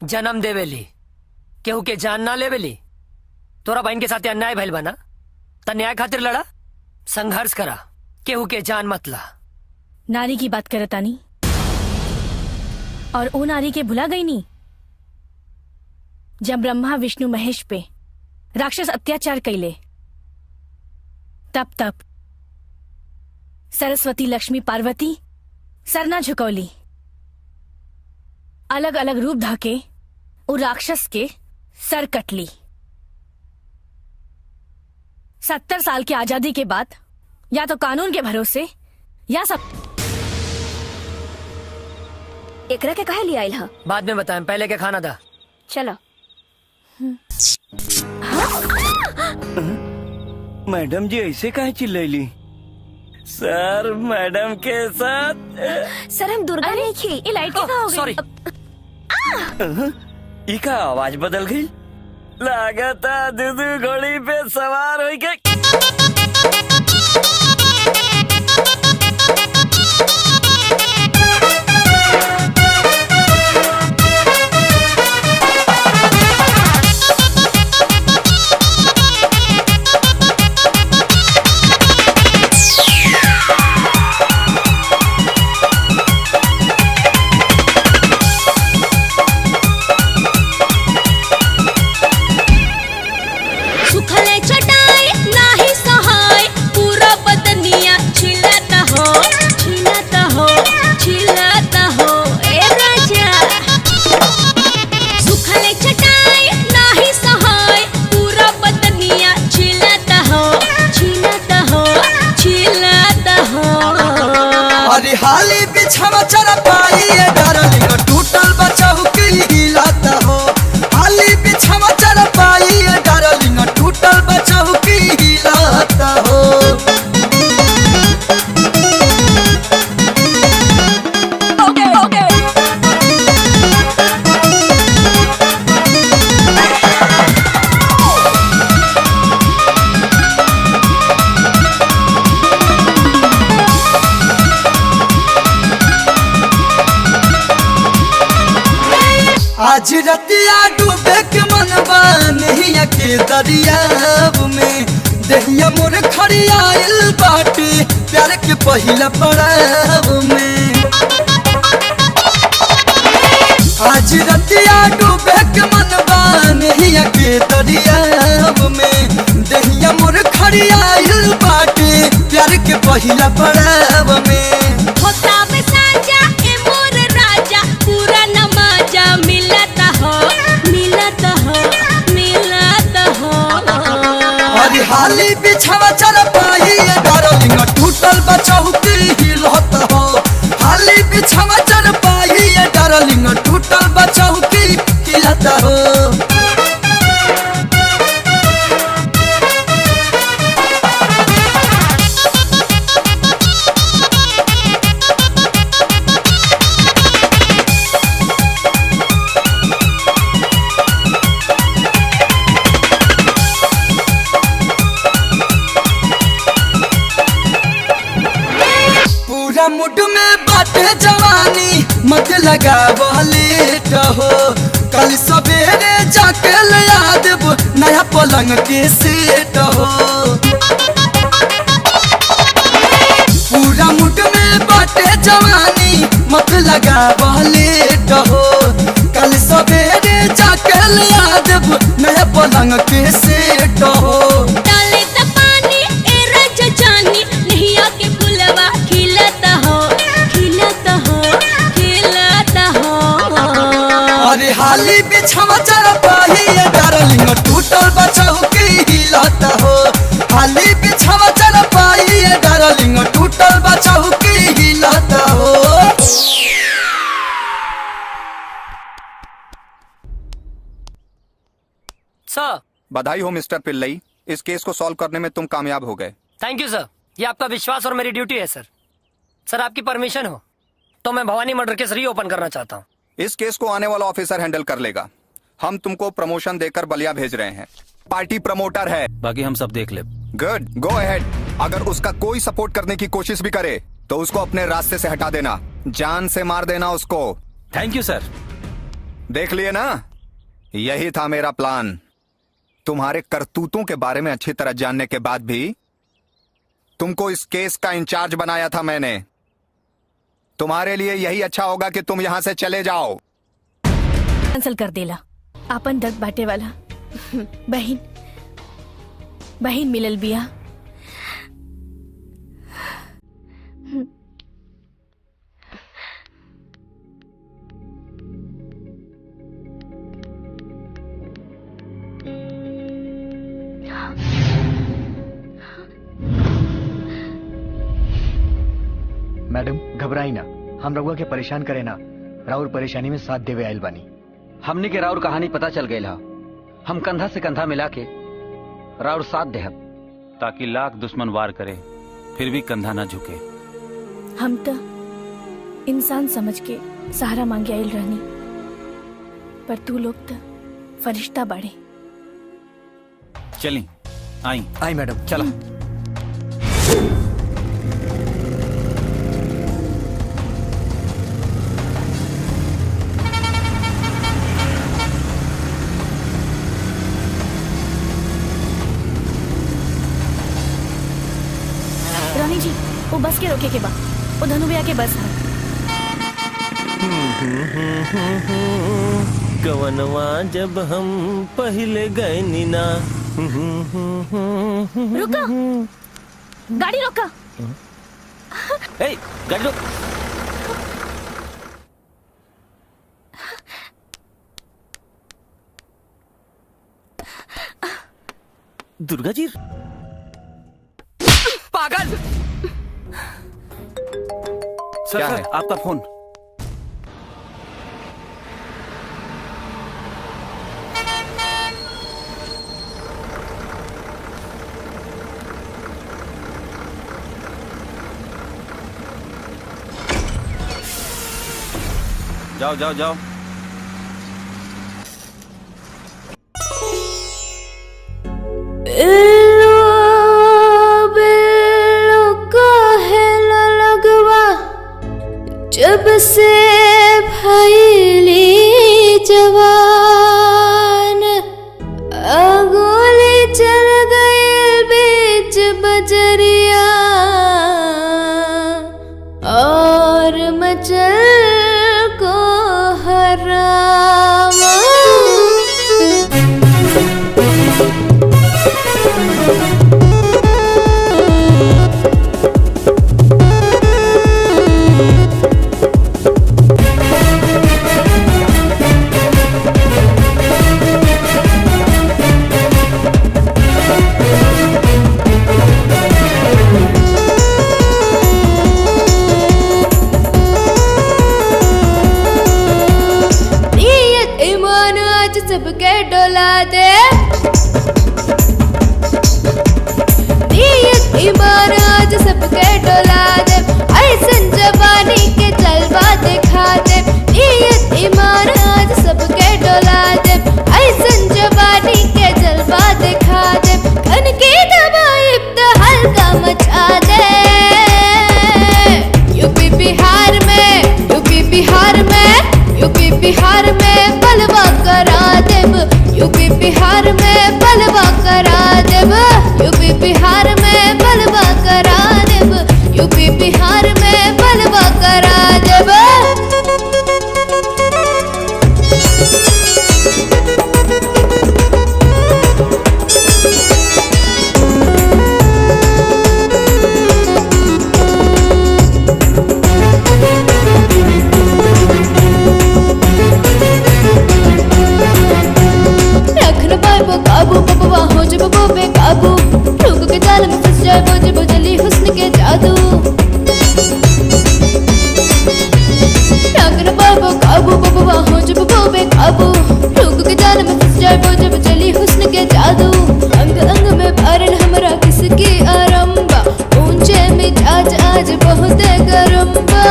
Speaker 7: जन्म देवेली, केहू के जान ना लेवेली। तोरा बहन के साथ अन्याय भइल बना त न्याय खातिर लड़ा, संघर्ष करा, केहू के जान मत ला।
Speaker 5: नारी की बात करत तानी, और वो नारी के भुला गई नी जब ब्रह्मा विष्णु महेश पे राक्षस अत्याचार कैले, तब सरस्वती लक्ष्मी पार्वती सरना झुकौली, अलग अलग रूप धाके उ राक्षस के सर कटली। 70 साल की आजादी के बाद या तो कानून के भरोसे या सब।
Speaker 2: एकरा के कहे लिया आइल हा?
Speaker 7: बाद में बताएं, पहले के खाना था।
Speaker 2: चलो।
Speaker 1: मैडम जी ऐसे काहे चिल्लैली? सर मैडम के साथ।
Speaker 2: सर हम दुर्गा नहीं थी।
Speaker 5: ये लाइट क्या हो गई?
Speaker 7: सॉरी।
Speaker 1: ई का आवाज बदल गई? लागता दूध घोड़ी पे सवार हो गई।
Speaker 11: हाली बिछावा चरा पाई डार्लिंग टूटल बचाऊ के हिलाता हो। हाली बिछावा चरा पाई डार्लिंग टूटल बचाऊ के हिलाता हो। आज रतिया डूबे के मनवा नहिया के दरियाव में, दहिया मोर खड़ियाइल बाटे प्यार के पहिला पड़ाव में। आज रतिया डूबे के मनवा नहिया के दरियाव में, दहिया मोर खड़ियाइल बाटे प्यार के पहिला पड़ाव में।
Speaker 9: होता में साजा ए मोर राजा, पूरा नमाजा मिलता हो।
Speaker 11: हाली बिछावा चल पाई डार्लिंग टूटल बचाऊ की हिलत हो हाली बिछावा चल पाई डार्लिंग टूटल बचाऊ की हिलत हो मुड में बाटे जवानी मत लगा लेट हो कल सवेरे जाके लया देब नया पलंग के सेट हो पूरा मुड में बाटे जवानी मत लगा लेट हो कल सवेरे जाके लया देब नया पलंग के सेट हो
Speaker 6: डाले त पानी ए रज जानी नहीं आके फुलवा खिलता हो
Speaker 11: अरे हाली बिछावा चल पाई डार्लिंग टूटल बचाऊ की हिलत हो हाली बिछावा चल पाई डार्लिंग टूटल बचाऊ की हिलत हो
Speaker 7: सर
Speaker 8: बधाई हो मिस्टर पिल्लई, इस केस को सॉल्व करने में तुम कामयाब हो गए।
Speaker 7: थैंक यू सर, ये आपका विश्वास और मेरी ड्यूटी है सर। सर आपकी परमिशन हो तो मैं भवानी मर्डर केस रीओपन करना चाहता हूँ।
Speaker 8: इस केस को आने वाला ऑफिसर हैंडल कर लेगा। हम तुमको प्रमोशन देकर बलिया भेज रहे हैं। पार्टी प्रमोटर है।
Speaker 14: बाकी हम सब देख ले।
Speaker 8: Good, go ahead. अगर उसका कोई सपोर्ट करने की कोशिश भी करे तो उसको अपने रास्ते से हटा देना, जान से मार देना उसको।
Speaker 14: थैंक यू सर।
Speaker 8: देख लिए ना, यही था मेरा प्लान। तुम्हारे करतूतों के बारे में अच्छी तरह जानने के बाद भी तुमको इस केस का इंचार्ज बनाया था मैंने। तुम्हारे लिए यही अच्छा होगा कि तुम यहाँ से चले जाओ।
Speaker 5: कैंसल कर देला आपन दर्द बाटे वाला बहन बहन मिलल बिया।
Speaker 3: मैडम घबराई ना, हम रउआ के परेशान करे ना, राउर परेशानी में साथ देवे आयल बानी। हमने के राउर कहानी पता चल गई, हम कंधा से कंधा मिला के राउर साथ देहब।
Speaker 14: ताकि लाख दुश्मन वार करे फिर भी कंधा ना झुके।
Speaker 5: हम तो इंसान समझ के सहारा मांगे आयल रहनी, पर तू लोग तो फरिश्ता बाड़े।
Speaker 14: चली आई
Speaker 3: मैडम चला।
Speaker 5: रानी जी, वो बस के रोके के बा, वो धनुबिया के बस है।
Speaker 12: कवनवा जब हम पहले गए नीना।
Speaker 5: रुका, गाड़ी रोका।
Speaker 12: ए, गाड़ी रोक। दुर्गा जी
Speaker 7: पागल।
Speaker 14: सर, सर आपका फोन। जाओ जाओ जाओ।
Speaker 6: जब से भैली जवान अगोले चल गए बीच बजरिया और मचल को है
Speaker 9: सबके डोला दे, नीयत ईमान आज सबके डोला दे, ऐसन जवानी के जलवा दिखा दे, नीयत ईमान आज सबके डोला दे, ऐसन जवानी के जलवा दिखा दे, घन की दवाई तो हल्का मचा दे। यूपी बिहार में, यूपी बिहार में, यूपी बिहार में बलवा करा देब, यूपी बिहार में बलवा करा देब, यूपी बिहार में बलवा करा देब, यूपी बिहार में बलवा करा देब। काबू बबवा हो जब वो बेकाबू, लोगों के जाल में फंस जाए वो जब जली हुस्न के जादू। नागन बाबू काबू बबवा हो जब वो बेकाबू, लोगों के जाल में फंस जाए वो जब जली हुस्न के जादू। अंग अंग में भरल हमरा किसकी आरंबा, ऊंचे मिजाज आज बहुत गरम बा।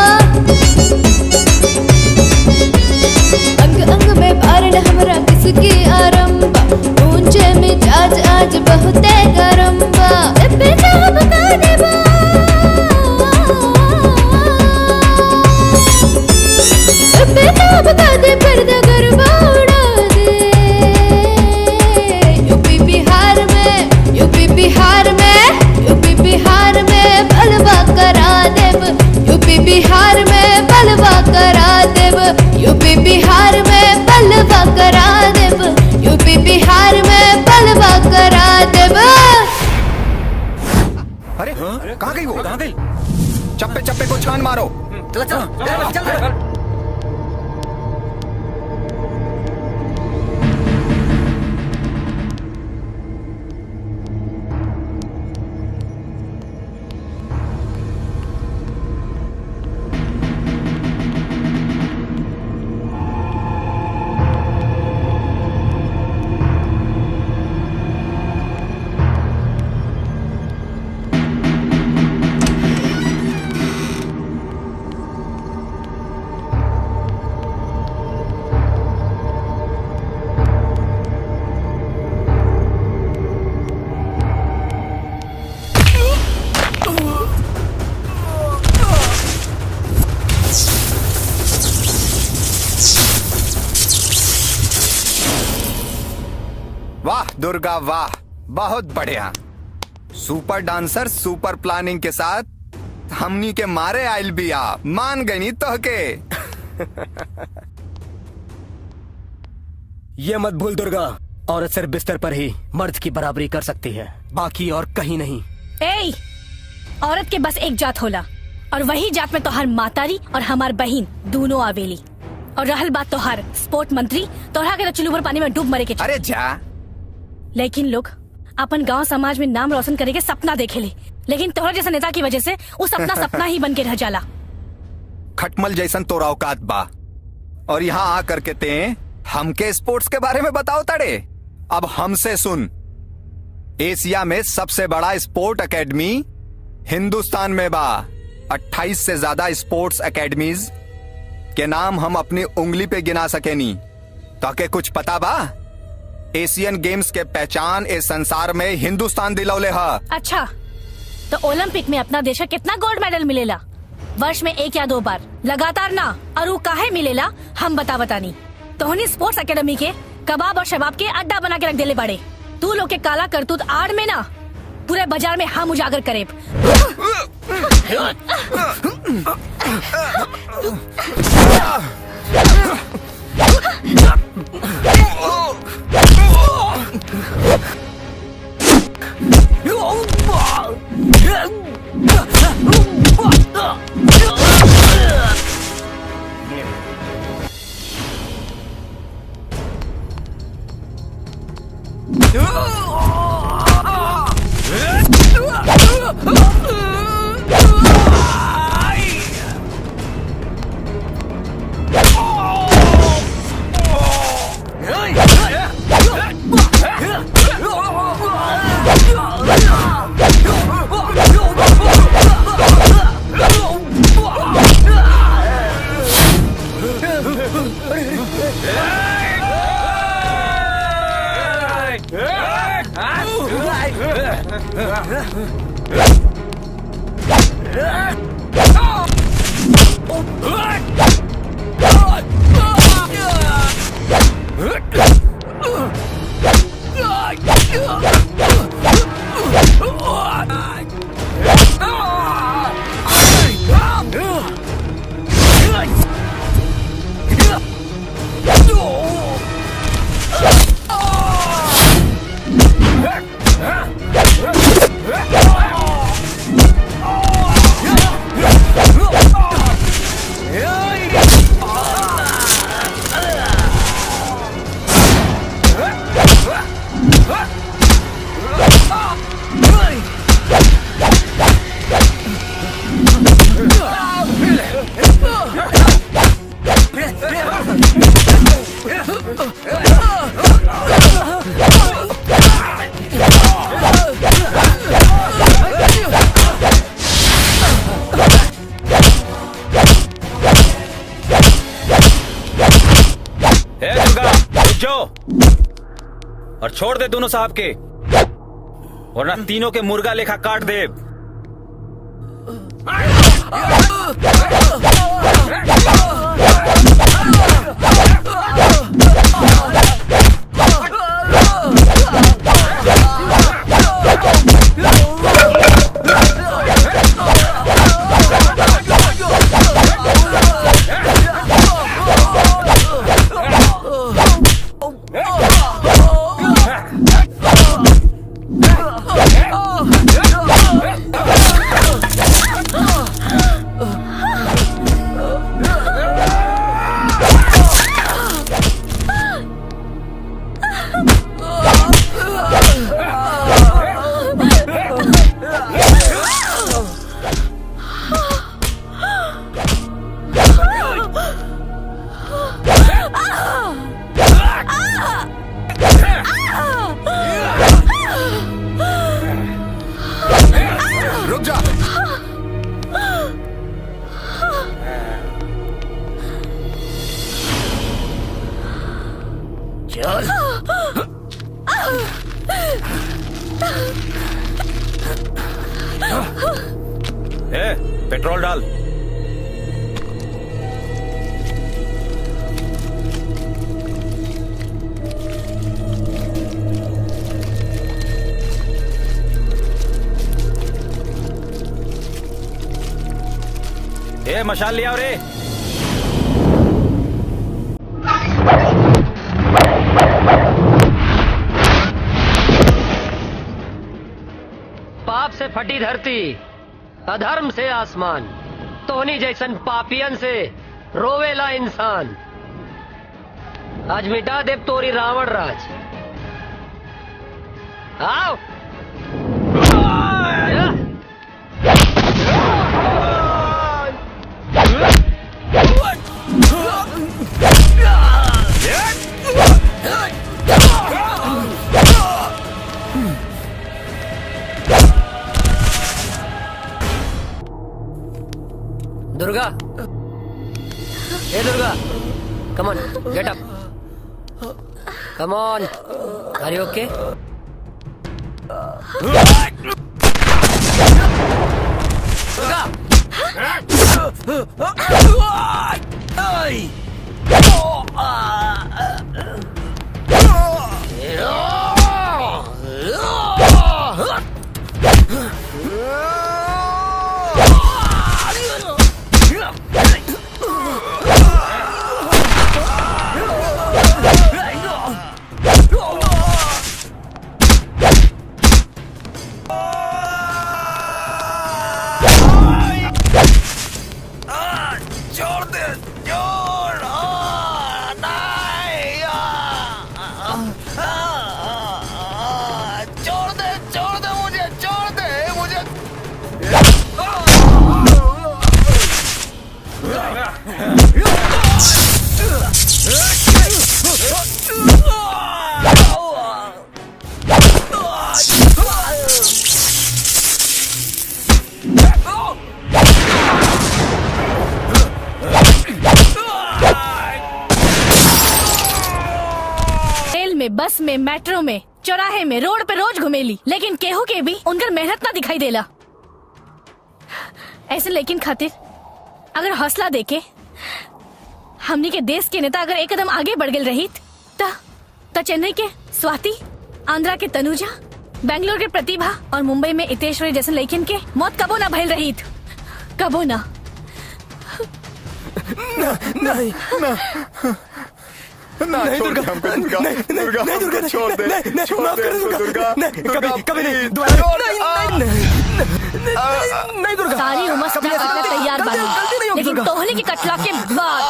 Speaker 9: अंग अंग में भरल हमरा किसकी आरंबा, ऊंचे मिजाज आज बहुत गरम बा। पेशाब का देबा, पेशाब का दे पर्दा गरबा उड़ा दे। यूपी बिहार में, यूपी बिहार में, यूपी बिहार में बलवा करा देब, यूपी बिहार में बलवा करा देब, यूपी बिहार में बलवा करा देब, यूपी बिहार में बलवा करा देब।
Speaker 8: अरे कहाँ गई वो? कहाँ गई? चप्पे चप्पे को छान मारो। चल चल चल। वाह दुर्गा वाह, बहुत बढ़िया। सुपर डांसर सुपर प्लानिंग के साथ हमनी के मारे आयल बिया, मान गई तो के।
Speaker 7: ये मत भूल दुर्गा, औरत सिर्फ बिस्तर पर ही मर्द की बराबरी कर सकती है, बाकी और कहीं नहीं।
Speaker 5: ए, औरत के बस एक जात होला, और वही जात में तोहर मातारी और हमार बहन दोनों आवेली। और रहल बात तोहर स्पोर्ट मंत्री, तोहरा के चुल्लू पर पानी में डूब मरे के।
Speaker 8: अरे जा।
Speaker 5: लेकिन लोग अपन गांव समाज में नाम रोशन करे के सपना देखेले, लेकिन तोहर जैसा नेता की वजह से वो सपना सपना ही बन के रह जाला।
Speaker 8: खटमल जैसन तोरा औकात बा, और यहाँ आ करके ते हमके स्पोर्ट्स के बारे में बताओ तड़े। अब हमसे सुन, एशिया में सबसे बड़ा स्पोर्ट एकेडमी हिंदुस्तान में बा। 28 से ज्यादा स्पोर्ट्स एकेडमीज के नाम हम अपनी उंगली पे गिना सकेनी। ताके कुछ पता बा? एशियन गेम्स के पहचान इस संसार में हिंदुस्तान दिलौले हा।
Speaker 5: अच्छा, तो ओलंपिक में अपना देश का कितना गोल्ड मेडल मिलेला? वर्ष में 1 या 2 बार, लगातार ना। और वो काहे मिलेला हम बतानी। तोहनी स्पोर्ट्स एकेडमी के कबाब और शबाब के अड्डा बना के रख देले बड़े। तू लोग के काला करतूत आड़ में ना पूरे बाजार में हम उजागर करेब।
Speaker 14: और छोड़ दे दोनों साहब के, वरना तीनों के मुर्गा लेखा काट दे।
Speaker 8: रुक जा।
Speaker 1: चल।
Speaker 14: पेट्रोल डाल। मशाल लिया रे।
Speaker 7: पाप से फटी धरती, अधर्म से आसमान, तोहनी जैसन पापियन से रोवेला इंसान। आज मिटा दे तोरी रावण राज। आओ। Durga, hey Durga, come on, get up. Come on, are you okay?
Speaker 5: बस में, मेट्रो में चौराहे में रोड पे रोज घुमेली, लेकिन केहू के भी उनकर मेहनत ना दिखाई देला। ऐसे लेकिन खातिर अगर हौसला देके हमनी के देश के नेता अगर एक कदम आगे बढ़ गए रही त चेन्नई के स्वाति, आंध्रा के तनुजा, बेंगलोर के प्रतिभा और मुंबई में इतेश्वरी जैसे लेकिन के मौत कबो ना भइल रही। कबो ना।
Speaker 8: नहीं ना ना छोड़ दे हमको दुर्गा, दुर्गा हमको छोड़ दे, छोड़ दे दुर्गा, दुर्गा कभी नहीं,
Speaker 5: नहीं दुर्गा। सारी उम्र सजा तैयार बानी, लेकिन तोहनी की कटला के बाद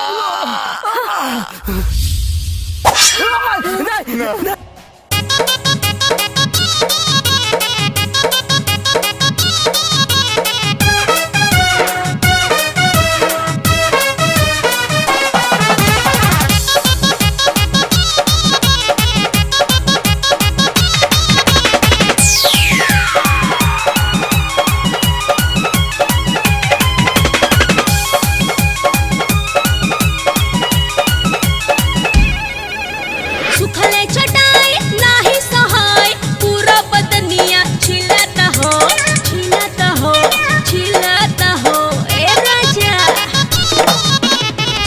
Speaker 9: सुखले चटाई नाही सहाय, पूरा बदनिया छिलता हो, छिलता हो, छिलता हो ए राजा।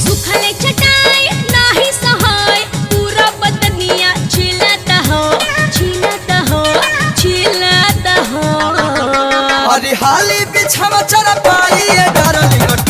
Speaker 9: सुखले चटाई नाही सहाय, पूरा बदनिया छिलता हो, छिलता हो, छिलता हो।
Speaker 11: अरे हाली बिछावा चरा पाई डार्लिंग